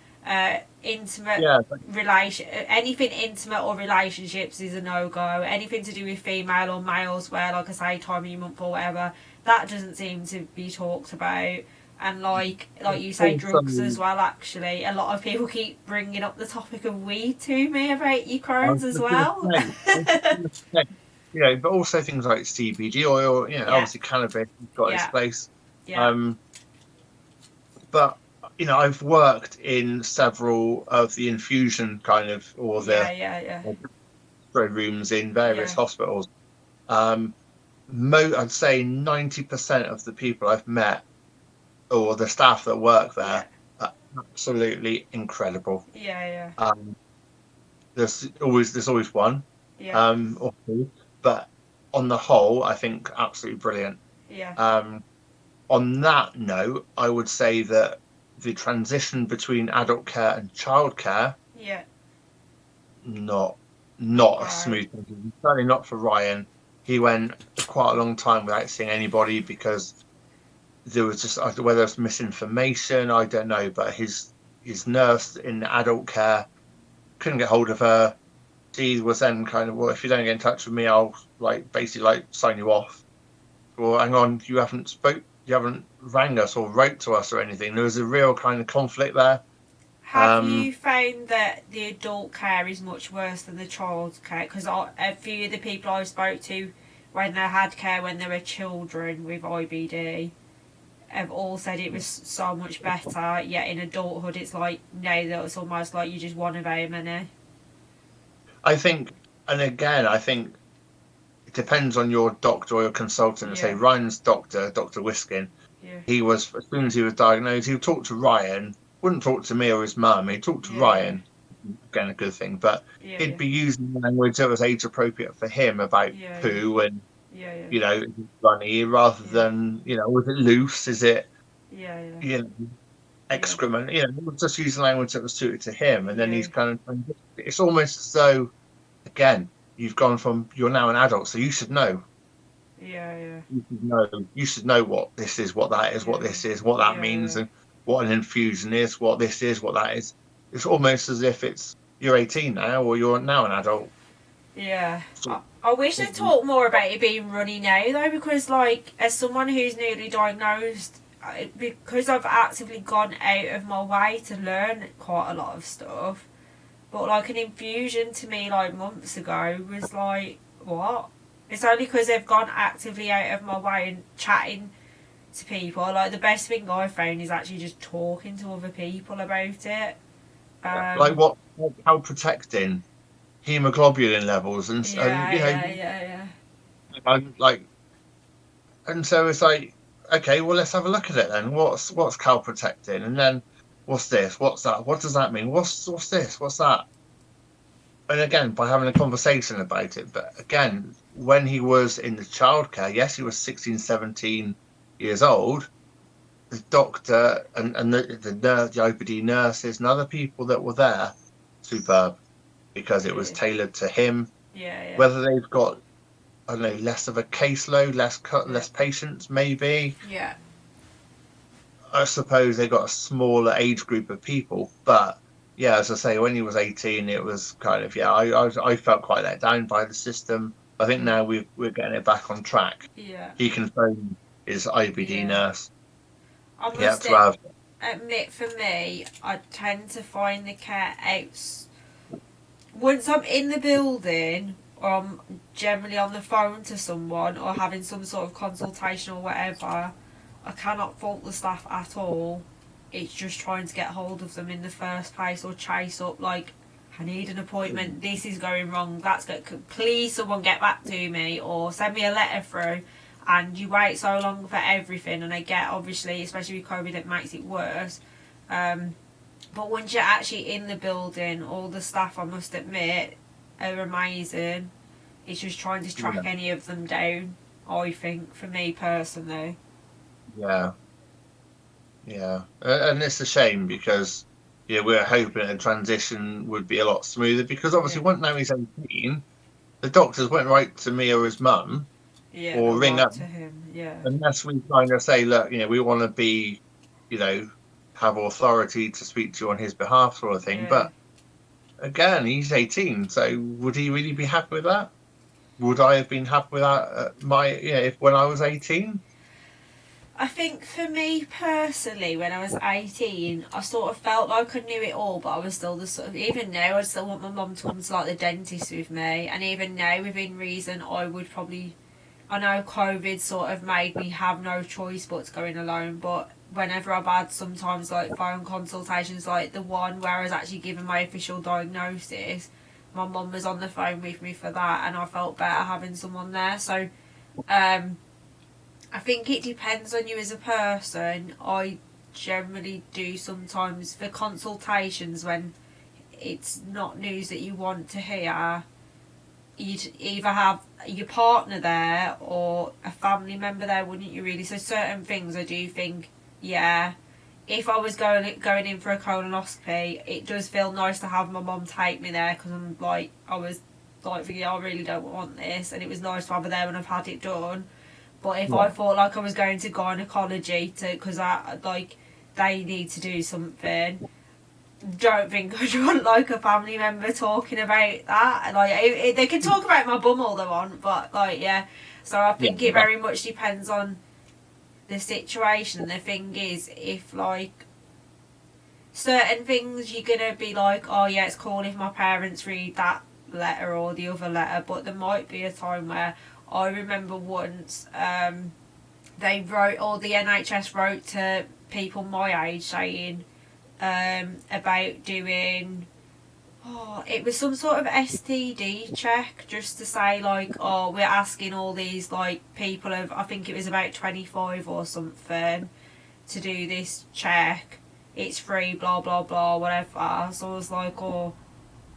Intimate anything intimate or relationships is a no-go. Anything to do with female or males, where, like I say, time of your month or whatever, that doesn't seem to be talked about. And like you say, drugs as well. Actually, a lot of people keep bringing up the topic of weed to me about your Crohns as well. But also things like CBD oil. Obviously cannabis has got its place. But I've worked in several of the infusion kind of, or the rooms in various hospitals. I'd say 90% of the people I've met, or the staff that work there, are absolutely incredible. There's always one, or two, but on the whole, I think absolutely brilliant. On that note, I would say that the transition between adult care and childcare, not as smooth. Certainly not for Ryan. He went quite a long time without seeing anybody because there was just, whether it's misinformation, I don't know, but his nurse in adult care couldn't get hold of her. She was then kind of, well, if you don't get in touch with me, I'll basically sign you off. Well, hang on, you haven't rang us or wrote to us or anything. There was a real kind of conflict there. Have you found that the adult care is much worse than the child care? Because a few of the people I spoke to when they had care when they were children with IBD have all said it was so much better, yet in adulthood it's like, no, that it's almost like you just want to very many. I think it depends on your doctor or your consultant. Say Ryan's doctor, Dr. Wiskin, he was, as soon as he was diagnosed, he would talk to Ryan, wouldn't talk to me or his mum, he'd talk to Ryan, again a good thing, but he'd be using language that was age appropriate for him about poo and runny, rather than, was it loose, is it excrement, just using language that was suited to him. And then he's kind of, it's almost as though, again, you've gone from, you're now an adult, so you should know. You should know what this is, what that is, what this is, what that means, and what an infusion is, what this is, what that is. It's almost as if you're 18 now, or you're now an adult. I wish they talked more about it being runny now, though, because, like, as someone who's newly diagnosed, because I've actively gone out of my way to learn quite a lot of stuff, but, like, an infusion to me, like, months ago was like, what? It's only because they've gone actively out of my way and chatting to people. Like, the best thing I've found is actually just talking to other people about it. How protecting hemoglobin levels and and so it's like, okay, well, let's have a look at it then. What's calprotectin, and then what's this, what's that, what does that mean, what's this, what's that? And again, by having a conversation about it. But again, when he was in the childcare, yes, he was 16, 17 years old, the doctor and the IBD nurses and other people that were there, superb. because it was tailored to him. Yeah. Whether they've got, I don't know, less of a caseload, less patients, maybe. Yeah. I suppose they got a smaller age group of people, but yeah, as I say, when he was 18, it was kind of I felt quite let down by the system. I think now we're getting it back on track. Yeah. He can phone his IBD nurse. I He had must to have. admit, for me, I tend to find the care out once I'm in the building, or I'm generally on the phone to someone, or having some sort of consultation or whatever. I cannot fault the staff at all. It's just trying to get hold of them in the first place, or chase up like, I need an appointment, this is going wrong, that's good, please someone get back to me, or send me a letter through. And you wait so long for everything, and I get, obviously, especially with COVID, it makes it worse. But once you're actually in the building, all the staff, I must admit, are amazing. It's just trying to track any of them down, I think, for me personally. Yeah. And it's a shame because we're hoping a transition would be a lot smoother, because obviously once now he's 18, the doctors won't write to me or his mum or ring up to him, unless we kind of say, look, we want to be, have authority to speak to you on his behalf, sort of thing. But again, he's 18, so would he really be happy with that? Would I have been happy with that when I was 18? I think for me personally, when I was 18, I sort of felt like I knew it all, but I was still the sort of, even now, I still want my mum to come to like the dentist with me, and even now, within reason, I would probably, I know COVID sort of made me have no choice but to go in alone, but whenever I've had sometimes like phone consultations, like the one where I was actually given my official diagnosis, my mum was on the phone with me for that, and I felt better having someone there. So I think it depends on you as a person. I generally do sometimes for consultations, when it's not news that you want to hear, you'd either have your partner there or a family member there, wouldn't you really? So certain things I do think, if I was going in for a colonoscopy, it does feel nice to have my mum take me there, because I was thinking, I really don't want this, and it was nice to have her there when I've had it done. But if I thought like I was going to gynecology because they need to do something, don't think I'd want like a family member talking about that. Like they can talk about my bum all they want, but so I think it very much depends on the situation. The thing is, if like certain things you're gonna be like, oh yeah, it's cool if my parents read that letter or the other letter, but there might be a time where I remember once they wrote, or the NHS wrote to people my age saying about doing, it was some sort of STD check, just to say like, we're asking all these like people of, I think it was about 25 or something, to do this check. It's free, blah blah blah, whatever. So I was like,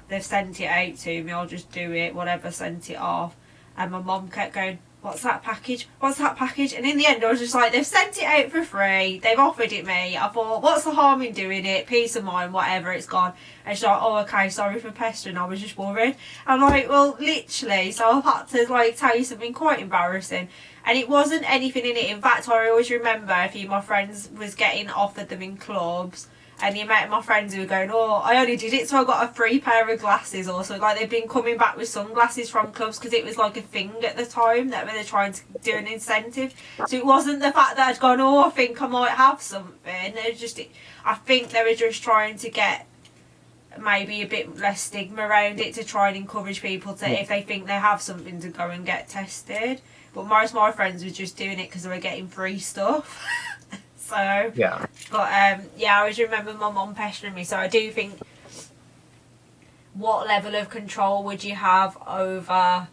they've sent it out to me, I'll just do it, whatever, sent it off. And my mum kept going, what's that package? What's that package? And in the end, I was just like, they've sent it out for free. They've offered it me. I thought, what's the harm in doing it? Peace of mind, whatever, it's gone. And she's like, oh, okay, sorry for pestering. I was just worried. I'm like, well, literally. So I've had to, like, tell you something quite embarrassing. And it wasn't anything in it. In fact, I always remember a few of my friends was getting offered them in clubs. And the amount of my friends who were going, I only did it so I got a free pair of glasses, or so. Like, they've been coming back with sunglasses from clubs because it was like a thing at the time that they were trying to do an incentive. So it wasn't the fact that I'd gone, I think I might have something. I think they were just trying to get maybe a bit less stigma around it, to try and encourage people to, if they think they have something, to go and get tested. But most of my friends were just doing it because they were getting free stuff. So, but I always remember my mum pestering me. So I do think, what level of control would you have over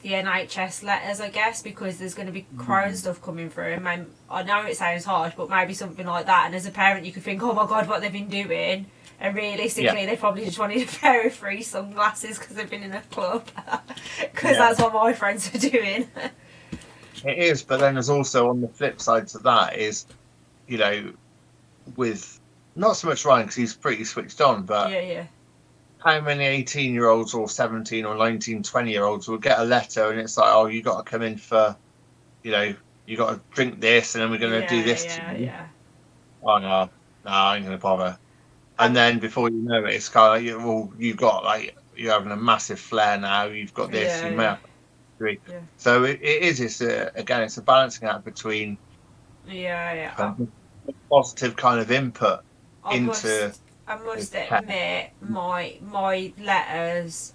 the NHS letters, I guess, because there's going to be Crohn stuff coming through. And I know it sounds harsh, but maybe something like that. And as a parent, you could think, oh my God, what they've been doing. And realistically, they probably just wanted a pair of free sunglasses because they've been in a club. Because that's what my friends were doing. It is, but then there's also, on the flip side to that is, with not so much Ryan because he's pretty switched on, but how many 18-year-olds or 17 or 19, 20-year-olds will get a letter and it's like, oh, you got to come in for, you got to drink this and then we're going to do this to you. Oh, no, I ain't going to bother. And then before you know it, it's kind of like, you've got like, you're having a massive flare now, you've got this, you may have to. So it is, again, it's a balancing act between positive kind of input into. I must admit, my letters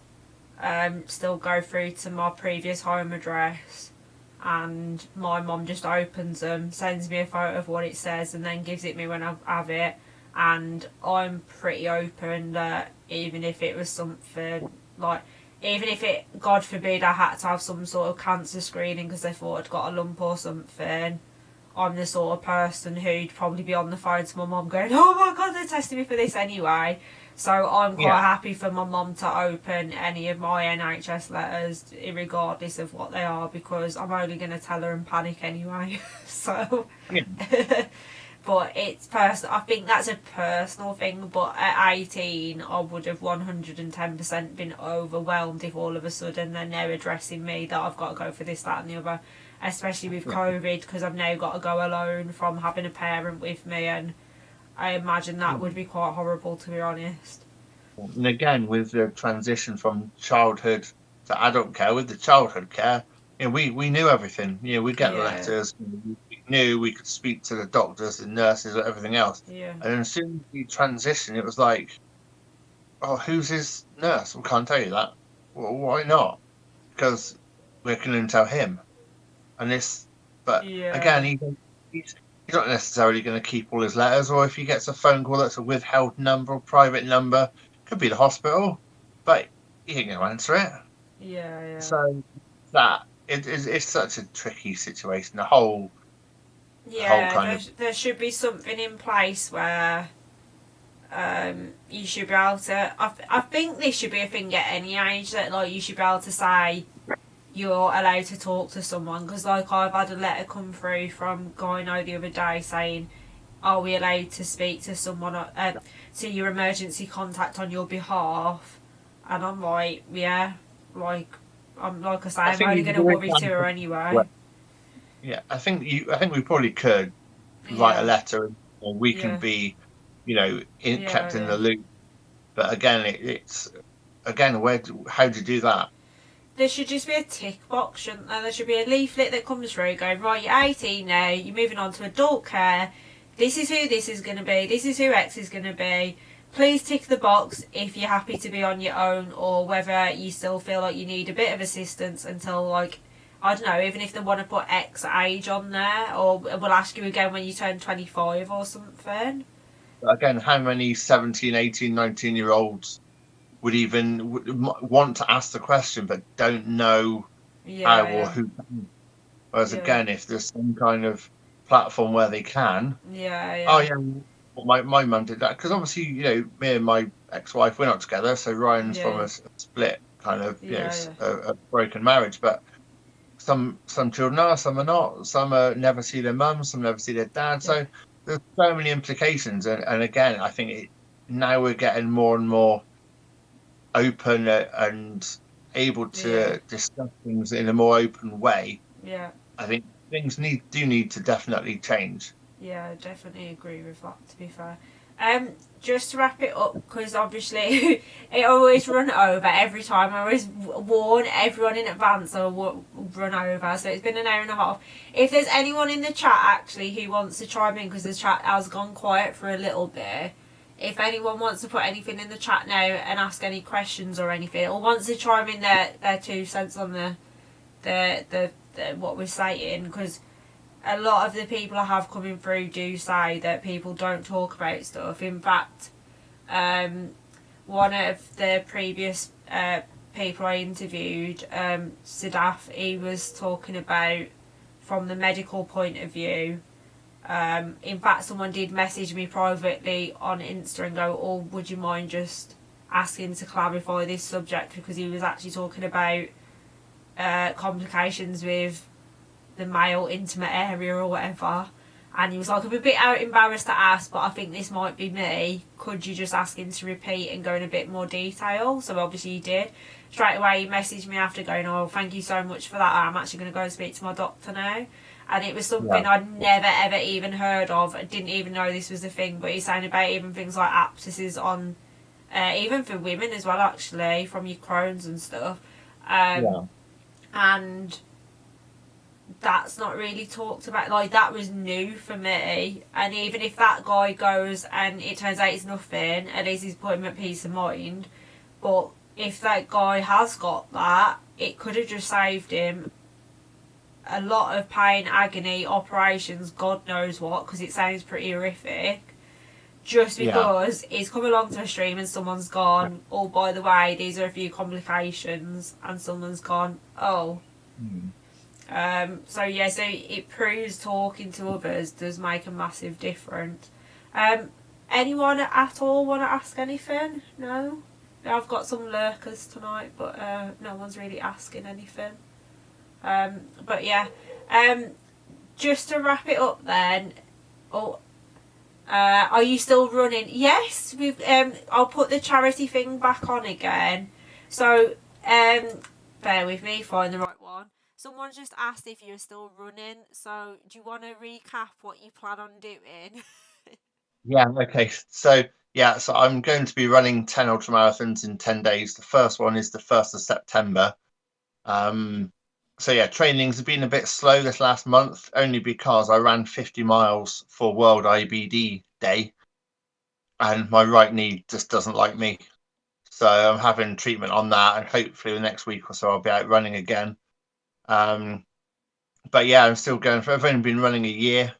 still go through to my previous home address, and my mum just opens them, sends me a photo of what it says, and then gives it me when I have it. And I'm pretty open that even if it was something like, even if it, God forbid, I had to have some sort of cancer screening because they thought I'd got a lump or something, I'm the sort of person who'd probably be on the phone to my mum going, oh my God, they're testing me for this anyway. So I'm quite happy for my mum to open any of my NHS letters, regardless of what they are, because I'm only going to tell her and panic anyway. So, but it's personal. I think that's a personal thing. But at 18, I would have 110% been overwhelmed if all of a sudden they're now addressing me that I've got to go for this, that, and the other. Especially with COVID, because I've now got to go alone from having a parent with me, and I imagine that would be quite horrible, to be honest. And again, with the transition from childhood to adult care, with the childhood care, we knew everything. We get the letters. We knew we could speak to the doctors, the nurses, everything else. And then as soon as we transitioned, it was like, oh, who's his nurse? We can't tell you that. Well, why not? Because we can tell him. And this, but again, he's not necessarily going to keep all his letters, or if he gets a phone call that's a withheld number or private number, could be the hospital, but he ain't going to answer it. So that it's such a tricky situation. The whole kind of, there should be something in place where you should be able to. I think this should be a thing at any age, that like you should be able to say you're allowed to talk to someone, because like I've had a letter come through from a guy I know the other day saying, are we allowed to speak to someone, to your emergency contact on your behalf? And I'm like, like I say, I'm only going to worry to her anyway. I think we probably could write a letter, and we can be kept in the loop. But again, it's how do you do that? There should just be a tick box, shouldn't there? There should be a leaflet that comes through going, right, you're 18 now, you're moving on to adult care, this is who this is going to be, this is who X is going to be. Please tick the box if you're happy to be on your own, or whether you still feel like you need a bit of assistance until, like, I don't know, even if they want to put X age on there, or we'll ask you again when you turn 25 or something. Again, how many 17, 18, 19-year-olds would even want to ask the question but don't know how or who? Whereas again, if there's some kind of platform where they can, my mum did that, because obviously me and my ex-wife, we're not together, so Ryan's from a split kind of a broken marriage, but some children are, some are not, some never see their mum, some never see their dad, so there's so many implications, and again, I think now we're getting more and more open and able to discuss things in a more open way. I think things do need to definitely change. I definitely agree with that, to be fair. Just to wrap it up, because obviously it always run over every time. I always warn everyone in advance I'll run over, so it's been an hour and a half. If there's anyone in the chat actually who wants to chime in, because the chat has gone quiet for a little bit, if anyone wants to put anything in the chat now and ask any questions or anything, or wants to chime in their 2 cents on the what we're saying, because a lot of the people I have coming through do say that people don't talk about stuff. In fact, one of the previous people I interviewed, Sadaf, he was talking about from the medical point of view. In fact, someone did message me privately on Insta and go, oh, would you mind just asking to clarify this subject, because he was actually talking about complications with the male intimate area or whatever, And he was like, I'm a bit embarrassed to ask, but I think this might be me. Could you just ask him to repeat and go in a bit more detail? So obviously he did. Straight away he messaged me after going, oh, thank you so much for that. I'm actually going to go and speak to my doctor now. And it was something Yeah. I'd never ever even heard of. I didn't even know this was a thing. But he's saying about even things like abscesses on, even for women as well, actually, from your Crohn's and stuff. And that's not really talked about. Like, that was new for me. And even if that guy goes and it turns out it's nothing, at least he's putting him at peace of mind. But if that guy has got that, it could have just saved him a lot of pain, agony, operations, God knows what, because it sounds pretty horrific. Just because it's come along to a stream and someone's gone, oh, by the way, these are a few complications, and someone's gone, oh. So it proves talking to others does make a massive difference. Anyone at all want to ask anything? No? I've got some lurkers tonight, but no one's really asking anything. But yeah, just to wrap it up then, are you still running? Yes, I'll put the charity thing back on again. So, bear with me, find the right one. Someone just asked if you're still running, so do you want to recap what you plan on doing? Yeah, okay. So I'm going to be running 10 ultramarathons in 10 days. The first one is the 1st of September. Trainings have been a bit slow this last month, only because I ran 50 miles for World IBD Day, and my right knee just doesn't like me. So I'm having treatment on that, and hopefully the next week or so I'll be out running again. I'm still going for. I've only been running a year.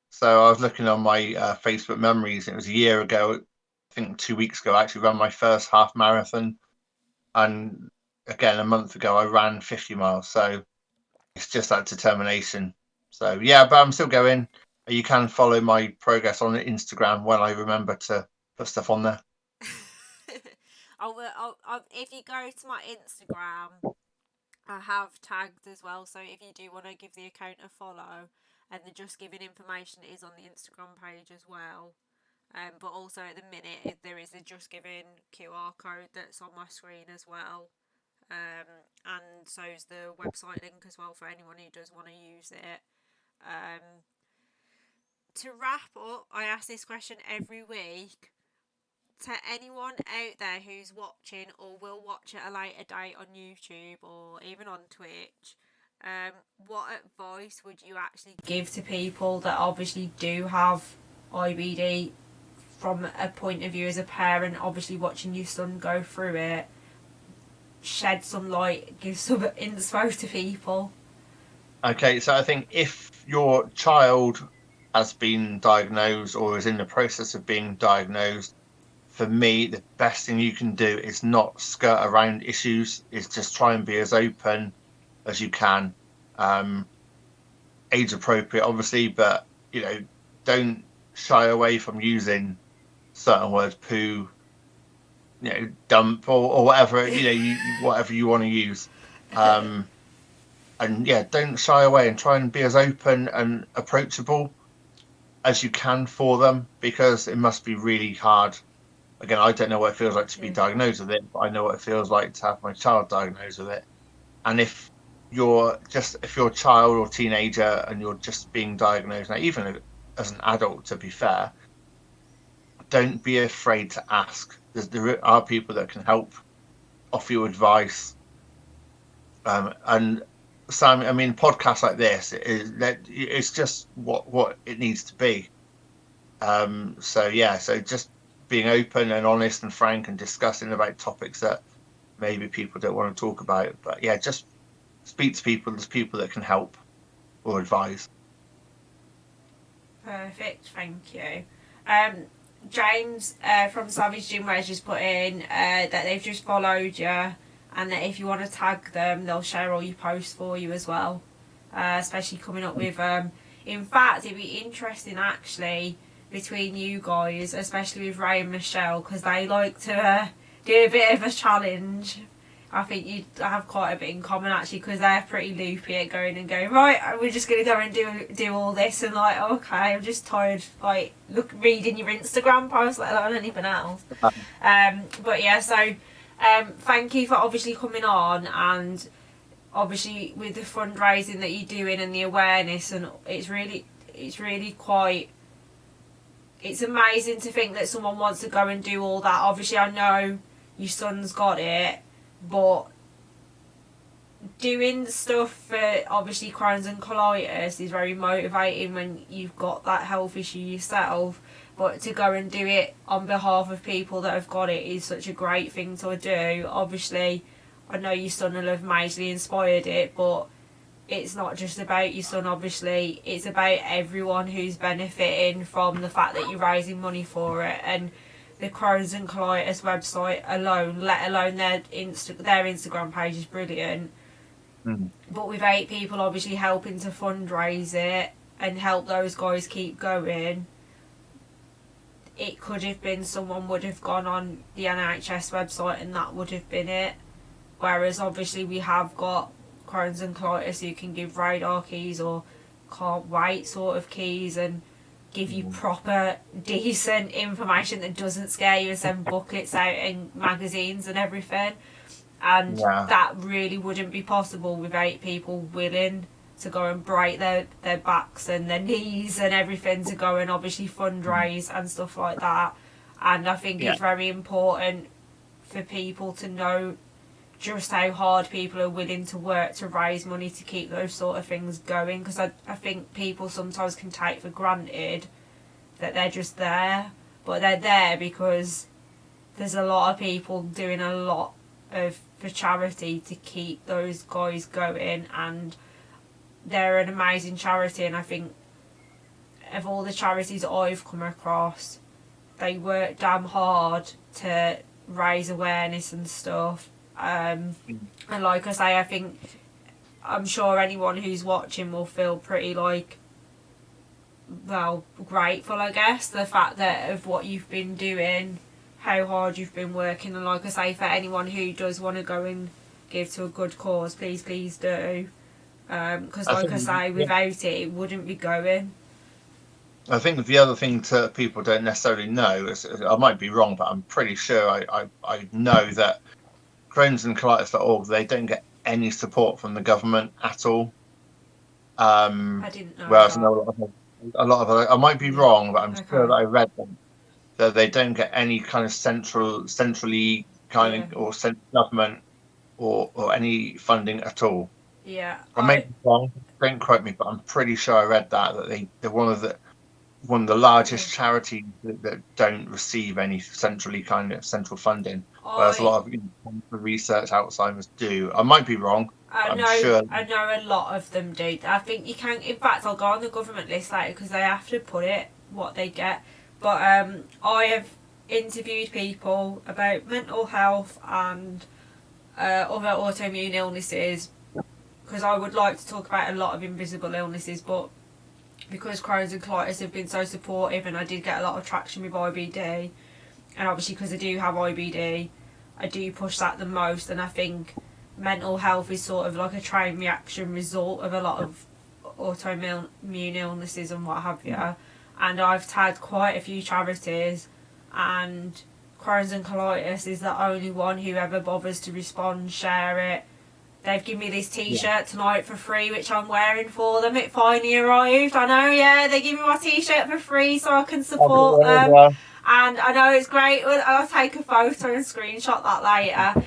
So I was looking on my Facebook memories. It was a year ago, I think 2 weeks ago, I actually ran my first half marathon. And again, a month ago, I ran 50 miles. So it's just that determination. So but I'm still going. You can follow my progress on Instagram when I remember to put stuff on there. If you go to my Instagram, I have tagged as well, so if you do want to give the account a follow, and the Just Giving information is on the Instagram page as well. But also at the minute there is a Just Giving QR code that's on my screen as well. And so is the website link as well for anyone who does want to use it. To wrap up, I ask this question every week. To anyone out there who's watching or will watch at a later date on YouTube or even on Twitch, what advice would you actually give to people that obviously do have IBD from a point of view as a parent, obviously watching your son go through it? Shed some light, give some inspo to people. Okay, so I think if your child has been diagnosed or is in the process of being diagnosed, for me, the best thing you can do is not skirt around issues, is just try and be as open as you can. Age appropriate, obviously, but don't shy away from using certain words, poo, dump, or whatever, whatever you want to use. And don't shy away and try and be as open and approachable as you can for them, because it must be really hard. Again, I don't know what it feels like to be diagnosed with it, but I know what it feels like to have my child diagnosed with it. And if you're a child or teenager and you're just being diagnosed now, even as an adult, to be fair, don't be afraid to ask. There are people that can help, offer you advice. And Sam, I mean, podcasts like this it's just what it needs to be. So just being open and honest and frank and discussing about topics that maybe people don't want to talk about. But just speak to people. There's people that can help or advise. Perfect, thank you. James from Savage Gym Reg just put in that they've just followed you, and that if you want to tag them, they'll share all your posts for you as well. Especially coming up with, in fact, it'd be interesting actually between you guys, especially with Ray and Michelle, because they like to do a bit of a challenge. I think you have quite a bit in common actually, because they're pretty loopy at going, right, we're just going to go and do all this, and like, okay, I'm just tired, like, reading your Instagram posts, let alone anything else. But yeah, so thank you for obviously coming on, and obviously with the fundraising that you're doing and the awareness, and it's really quite, it's amazing to think that someone wants to go and do all that. Obviously I know your son's got it, but doing stuff for obviously Crohn's and colitis is very motivating when you've got that health issue yourself, but to go and do it on behalf of people that have got it is such a great thing to do. Obviously I know your son will have majorly inspired it, but it's not just about your son, obviously it's about everyone who's benefiting from the fact that you're raising money for it. And the Crohn's and colitis website alone, let alone their Instagram page, is brilliant. But with 8 people obviously helping to fundraise it and help those guys keep going, it could have been someone would have gone on the NHS website and that would have been it. Whereas obviously we have got Crohn's and colitis who can give radar keys or can't wait sort of keys and give you proper decent information that doesn't scare you, and send booklets out in magazines and everything. And that really wouldn't be possible with 8 people willing to go and break their backs and their knees and everything to go and obviously fundraise and stuff like that. And I think it's very important for people to know just how hard people are willing to work to raise money to keep those sort of things going, because I think people sometimes can take for granted that they're just there, but they're there because there's a lot of people doing a lot for charity to keep those guys going, and they're an amazing charity. And I think of all the charities I've come across, they work damn hard to raise awareness and stuff. And like I say, I'm sure anyone who's watching will feel pretty like, well, grateful, I guess, the fact that of what you've been doing, how hard you've been working. And like I say, for anyone who does want to go and give to a good cause, please do, because like I say, without it wouldn't be going. I think the other thing that people don't necessarily know is, I might be wrong, but I'm pretty sure I know that Crohn's and colitis.org, they don't get any support from the government at all. I didn't know. Whereas a lot of I might be wrong, but I'm sure that I read them that they don't get any kind of centrally kind of or central government or any funding at all. Yeah. I may be wrong. Don't quote me, but I'm pretty sure I read that they're one of the largest charities that don't receive any central funding, whereas a lot of the research Alzheimer's do. I might be wrong. I know a lot of them do. I think you can. In fact, I'll go on the government list later because they have to put it what they get. But I have interviewed people about mental health and other autoimmune illnesses, because I would like to talk about a lot of invisible illnesses, but because Crohn's and colitis have been so supportive, and I did get a lot of traction with IBD, and obviously because I do have IBD, I do push that the most. And I think mental health is sort of like a chain reaction result of a lot of autoimmune illnesses and what have you. And I've tagged quite a few charities, and Crohn's and colitis is the only one who ever bothers to respond, share it. They've given me this t-shirt tonight for free, which I'm wearing for them. It finally arrived. I know, they give me my t-shirt for free so I can support them. And I know it's great. I'll take a photo and screenshot that later.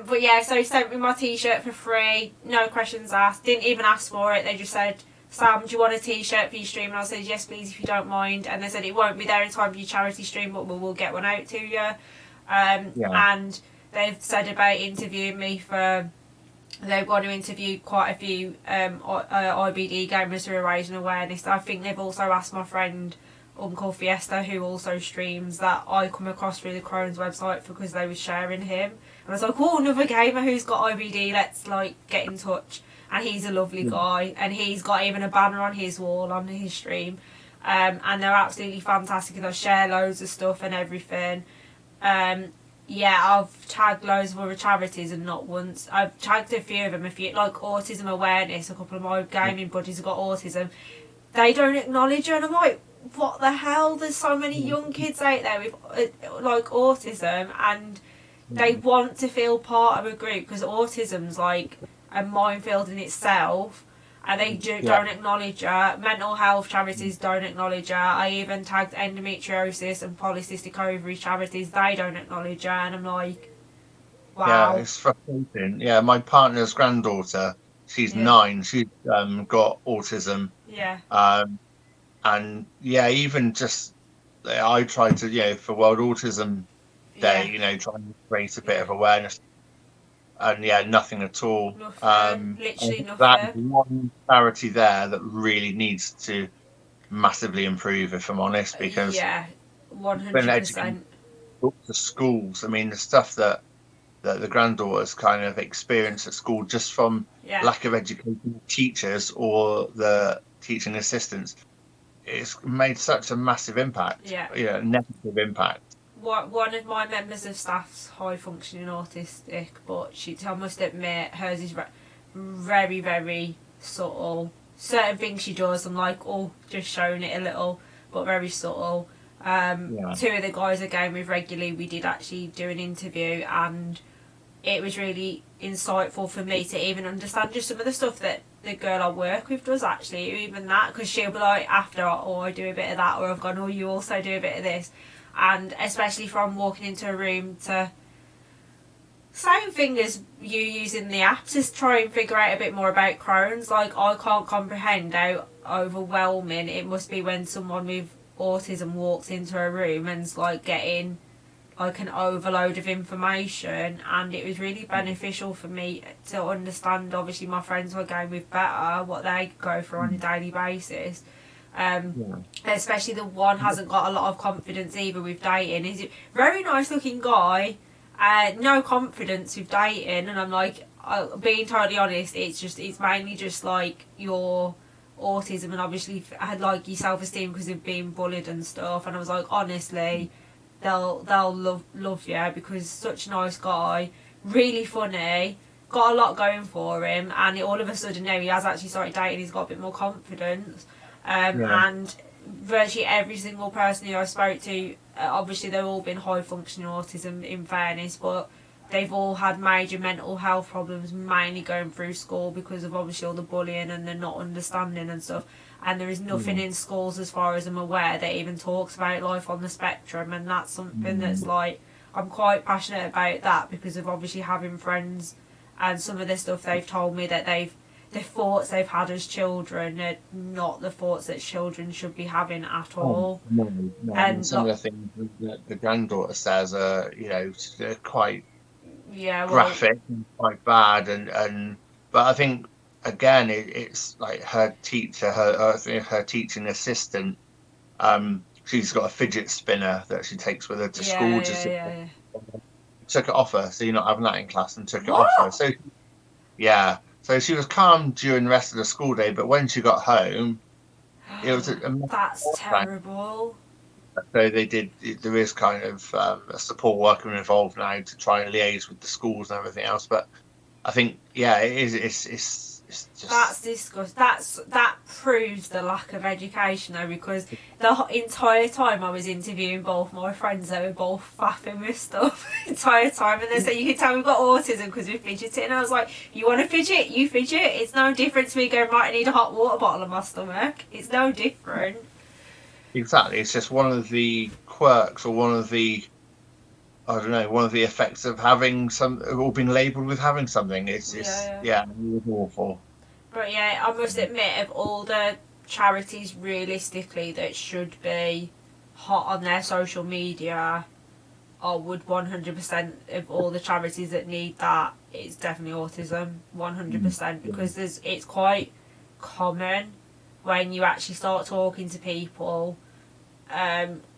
But yeah, so sent me my t-shirt for free. No questions asked. Didn't even ask for it. They just said, Sam, do you want a t-shirt for your stream? And I said, yes, please, if you don't mind. And they said it won't be there in time for your charity stream, but we'll get one out to you. And they've said about interviewing me for... They want to interview quite a few IBD gamers who are raising awareness. I think they've also asked my friend Uncle Fiesta, who also streams, that I come across through the Crohn's website because they were sharing him. And I was like, oh, another gamer who's got IBD, let's get in touch. And he's a lovely guy, and he's got even a banner on his wall on his stream. And they're absolutely fantastic, and they'll share loads of stuff and everything. Yeah, I've tagged loads of other charities and not once. I've tagged a few of them, like autism awareness. A couple of my gaming buddies have got autism. They don't acknowledge it, and I'm like, what the hell? There's so many young kids out there with like autism, and they want to feel part of a group because autism's like a minefield in itself, and they don't acknowledge it. Mental health charities don't acknowledge it. I even tagged endometriosis and polycystic ovary charities. They don't acknowledge it, and I'm like, wow. Yeah, it's frustrating. Yeah, my partner's granddaughter, she's 9. She's got autism. Yeah. And yeah, even just I tried to, for World Autism Day, try and raise a bit of awareness, and nothing at all. Literally nothing. That's one charity there that really needs to massively improve, if I'm honest, because 100%. The schools, I mean, the stuff that the granddaughters kind of experience at school just from lack of education, teachers or the teaching assistants, it's made such a massive impact. Negative impact. One of my members of staff's high functioning autistic, but I must admit hers is very, very subtle. Certain things she does, I'm like, oh, just showing it a little, but very subtle. 2 of the guys I game with regularly, we did actually do an interview, and it was really insightful for me to even understand just some of the stuff that the girl I work with does, actually, even that, because she'll be like, after, oh, I do a bit of that, or I've gone, oh, you also do a bit of this. And especially from walking into a room to same thing as you using the app to try and figure out a bit more about Crohn's. Like, I can't comprehend how overwhelming it must be when someone with autism walks into a room and's like getting like an overload of information. And it was really beneficial for me to understand, obviously, my friends who are going with better, what they go through on a daily basis. Especially the one hasn't got a lot of confidence either with dating. He's a very nice looking guy, no confidence with dating, and I'm like, being totally honest, it's mainly just like your autism, and obviously had like your self-esteem because of being bullied and stuff. And I was like, honestly, they'll love you, because such a nice guy, really funny, got a lot going for him, and all of a sudden now he has actually started dating, he's got a bit more confidence. And virtually every single person who I spoke to, obviously they've all been high functioning autism in fairness, but they've all had major mental health problems, mainly going through school because of obviously all the bullying and the not understanding and stuff. And there is nothing in schools, as far as I'm aware, that even talks about life on the spectrum, and that's something that's like, I'm quite passionate about that, because of obviously having friends and some of the stuff they've told me that the thoughts they've had as children are not the thoughts that children should be having at all. No. And some of the things that the granddaughter says are, they're quite graphic and quite bad. But I think, again, it's like her teacher, her teaching assistant, she's got a fidget spinner that she takes with her to school. Took it off her, so you're not having that in class, and took it off her. So, So she was calm during the rest of the school day, but when she got home, it was that's terrible. So there is kind of a support worker involved now to try and liaise with the schools and everything else. But I think, it's just... That's disgusting. That proves the lack of education, though, because the entire time I was interviewing both my friends, they were both faffing with stuff the entire time, and they said, you can tell we've got autism because we're fidgeting. And I was like, you want to fidget? You fidget. It's no different to me going, right, I need a hot water bottle in my stomach. It's no different. Exactly. It's just one of the quirks, or one of the effects of having or being labelled with having something. It's it was awful. But I must admit, of all the charities realistically that should be hot on their social media, I would 100% of all the charities that need that, it's definitely autism, 100%, because it's quite common when you actually start talking to people,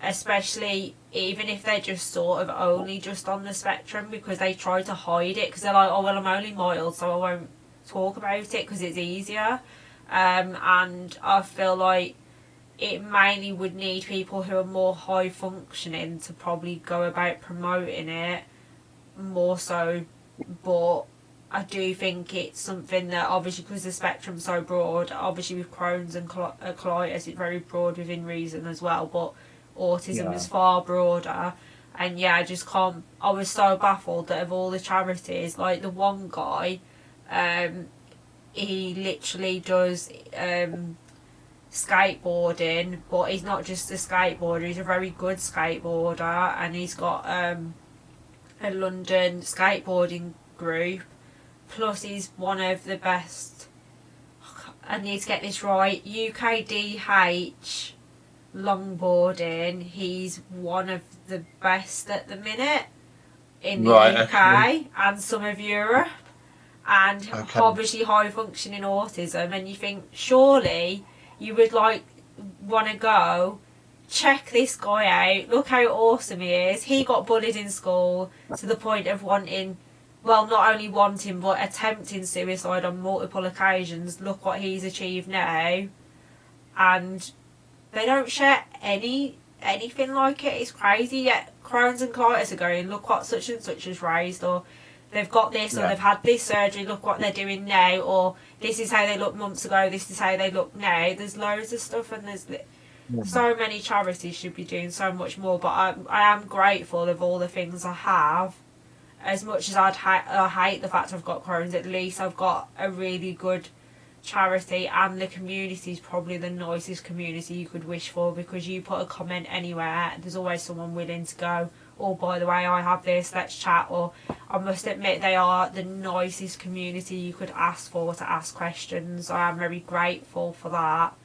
especially even if they're just sort of only just on the spectrum, because they try to hide it, because they're like, oh well, I'm only mild, so I won't talk about it because it's easier. And I feel like it mainly would need people who are more high functioning to probably go about promoting it, more so, but I do think it's something that obviously, because the spectrum's so broad, obviously with Crohn's and colitis, it's very broad within reason as well, but autism is far broader. And yeah, I just can't, I was so baffled that of all the charities, like the one guy, he literally does skateboarding, but he's not just a skateboarder, he's a very good skateboarder, and he's got a London skateboarding group, plus he's one of the best, I need to get this right, UKDH longboarding. He's one of the best at the minute in the UK and some of Europe, and obviously high functioning autism. And you think surely you would like want to go check this guy out, look how awesome he is. He got bullied in school to the point of wanting, well, not only wanting but attempting suicide on multiple occasions. Look what he's achieved now, and they don't share anything like it. It's crazy. Yet Crohn's and colitis are going, look what such and such has raised, or they've got this, or they've had this surgery, look what they're doing now, or this is how they looked months ago, this is how they look now. There's loads of stuff, and there's so many charities should be doing so much more, but I am grateful of all the things I have. As much as I hate the fact I've got Crohn's, at least I've got a really good charity, and the community is probably the nicest community you could wish for, because you put a comment anywhere, there's always someone willing to go, oh, by the way, I have this, let's chat. Or I must admit, they are the nicest community you could ask for to ask questions. I am very grateful for that.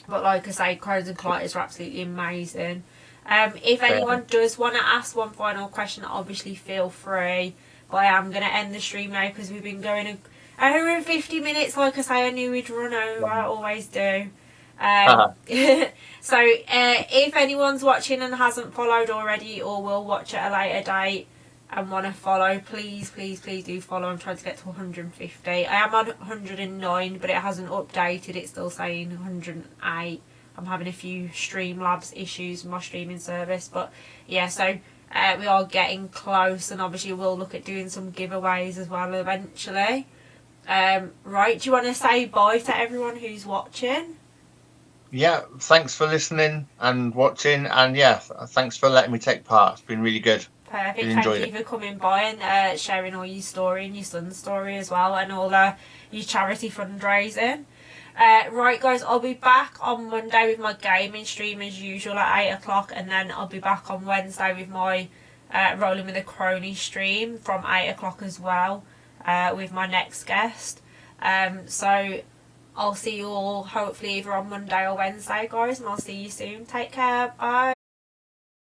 But like I say, Crohn's and colitis are absolutely amazing. If anyone does want to ask one final question, obviously feel free. But I am going to end the stream now, because we've been going an hour and 50 minutes. Like I say, I knew we'd run over. I always do. So if anyone's watching and hasn't followed already, or will watch at a later date and want to follow, please do follow. I'm trying to get to 150. I am on 109, but it hasn't updated. It's still saying 108. I'm having a few Streamlabs issues with my streaming service, but yeah, so we are getting close, and obviously we'll look at doing some giveaways as well eventually. Right, do you want to say bye to everyone who's watching? Yeah, thanks for listening and watching, and yeah, thanks for letting me take part. It's been really good. Perfect. Thank you for coming by and sharing all your story and your son's story as well, and all your charity fundraising. Right guys, I'll be back on Monday with my gaming stream as usual at 8 o'clock, and then I'll be back on Wednesday with my Rolling with a Crohnies stream from 8 o'clock as well, with my next guest. So I'll see you all hopefully either on Monday or Wednesday, guys, and I'll see you soon. Take care. Bye.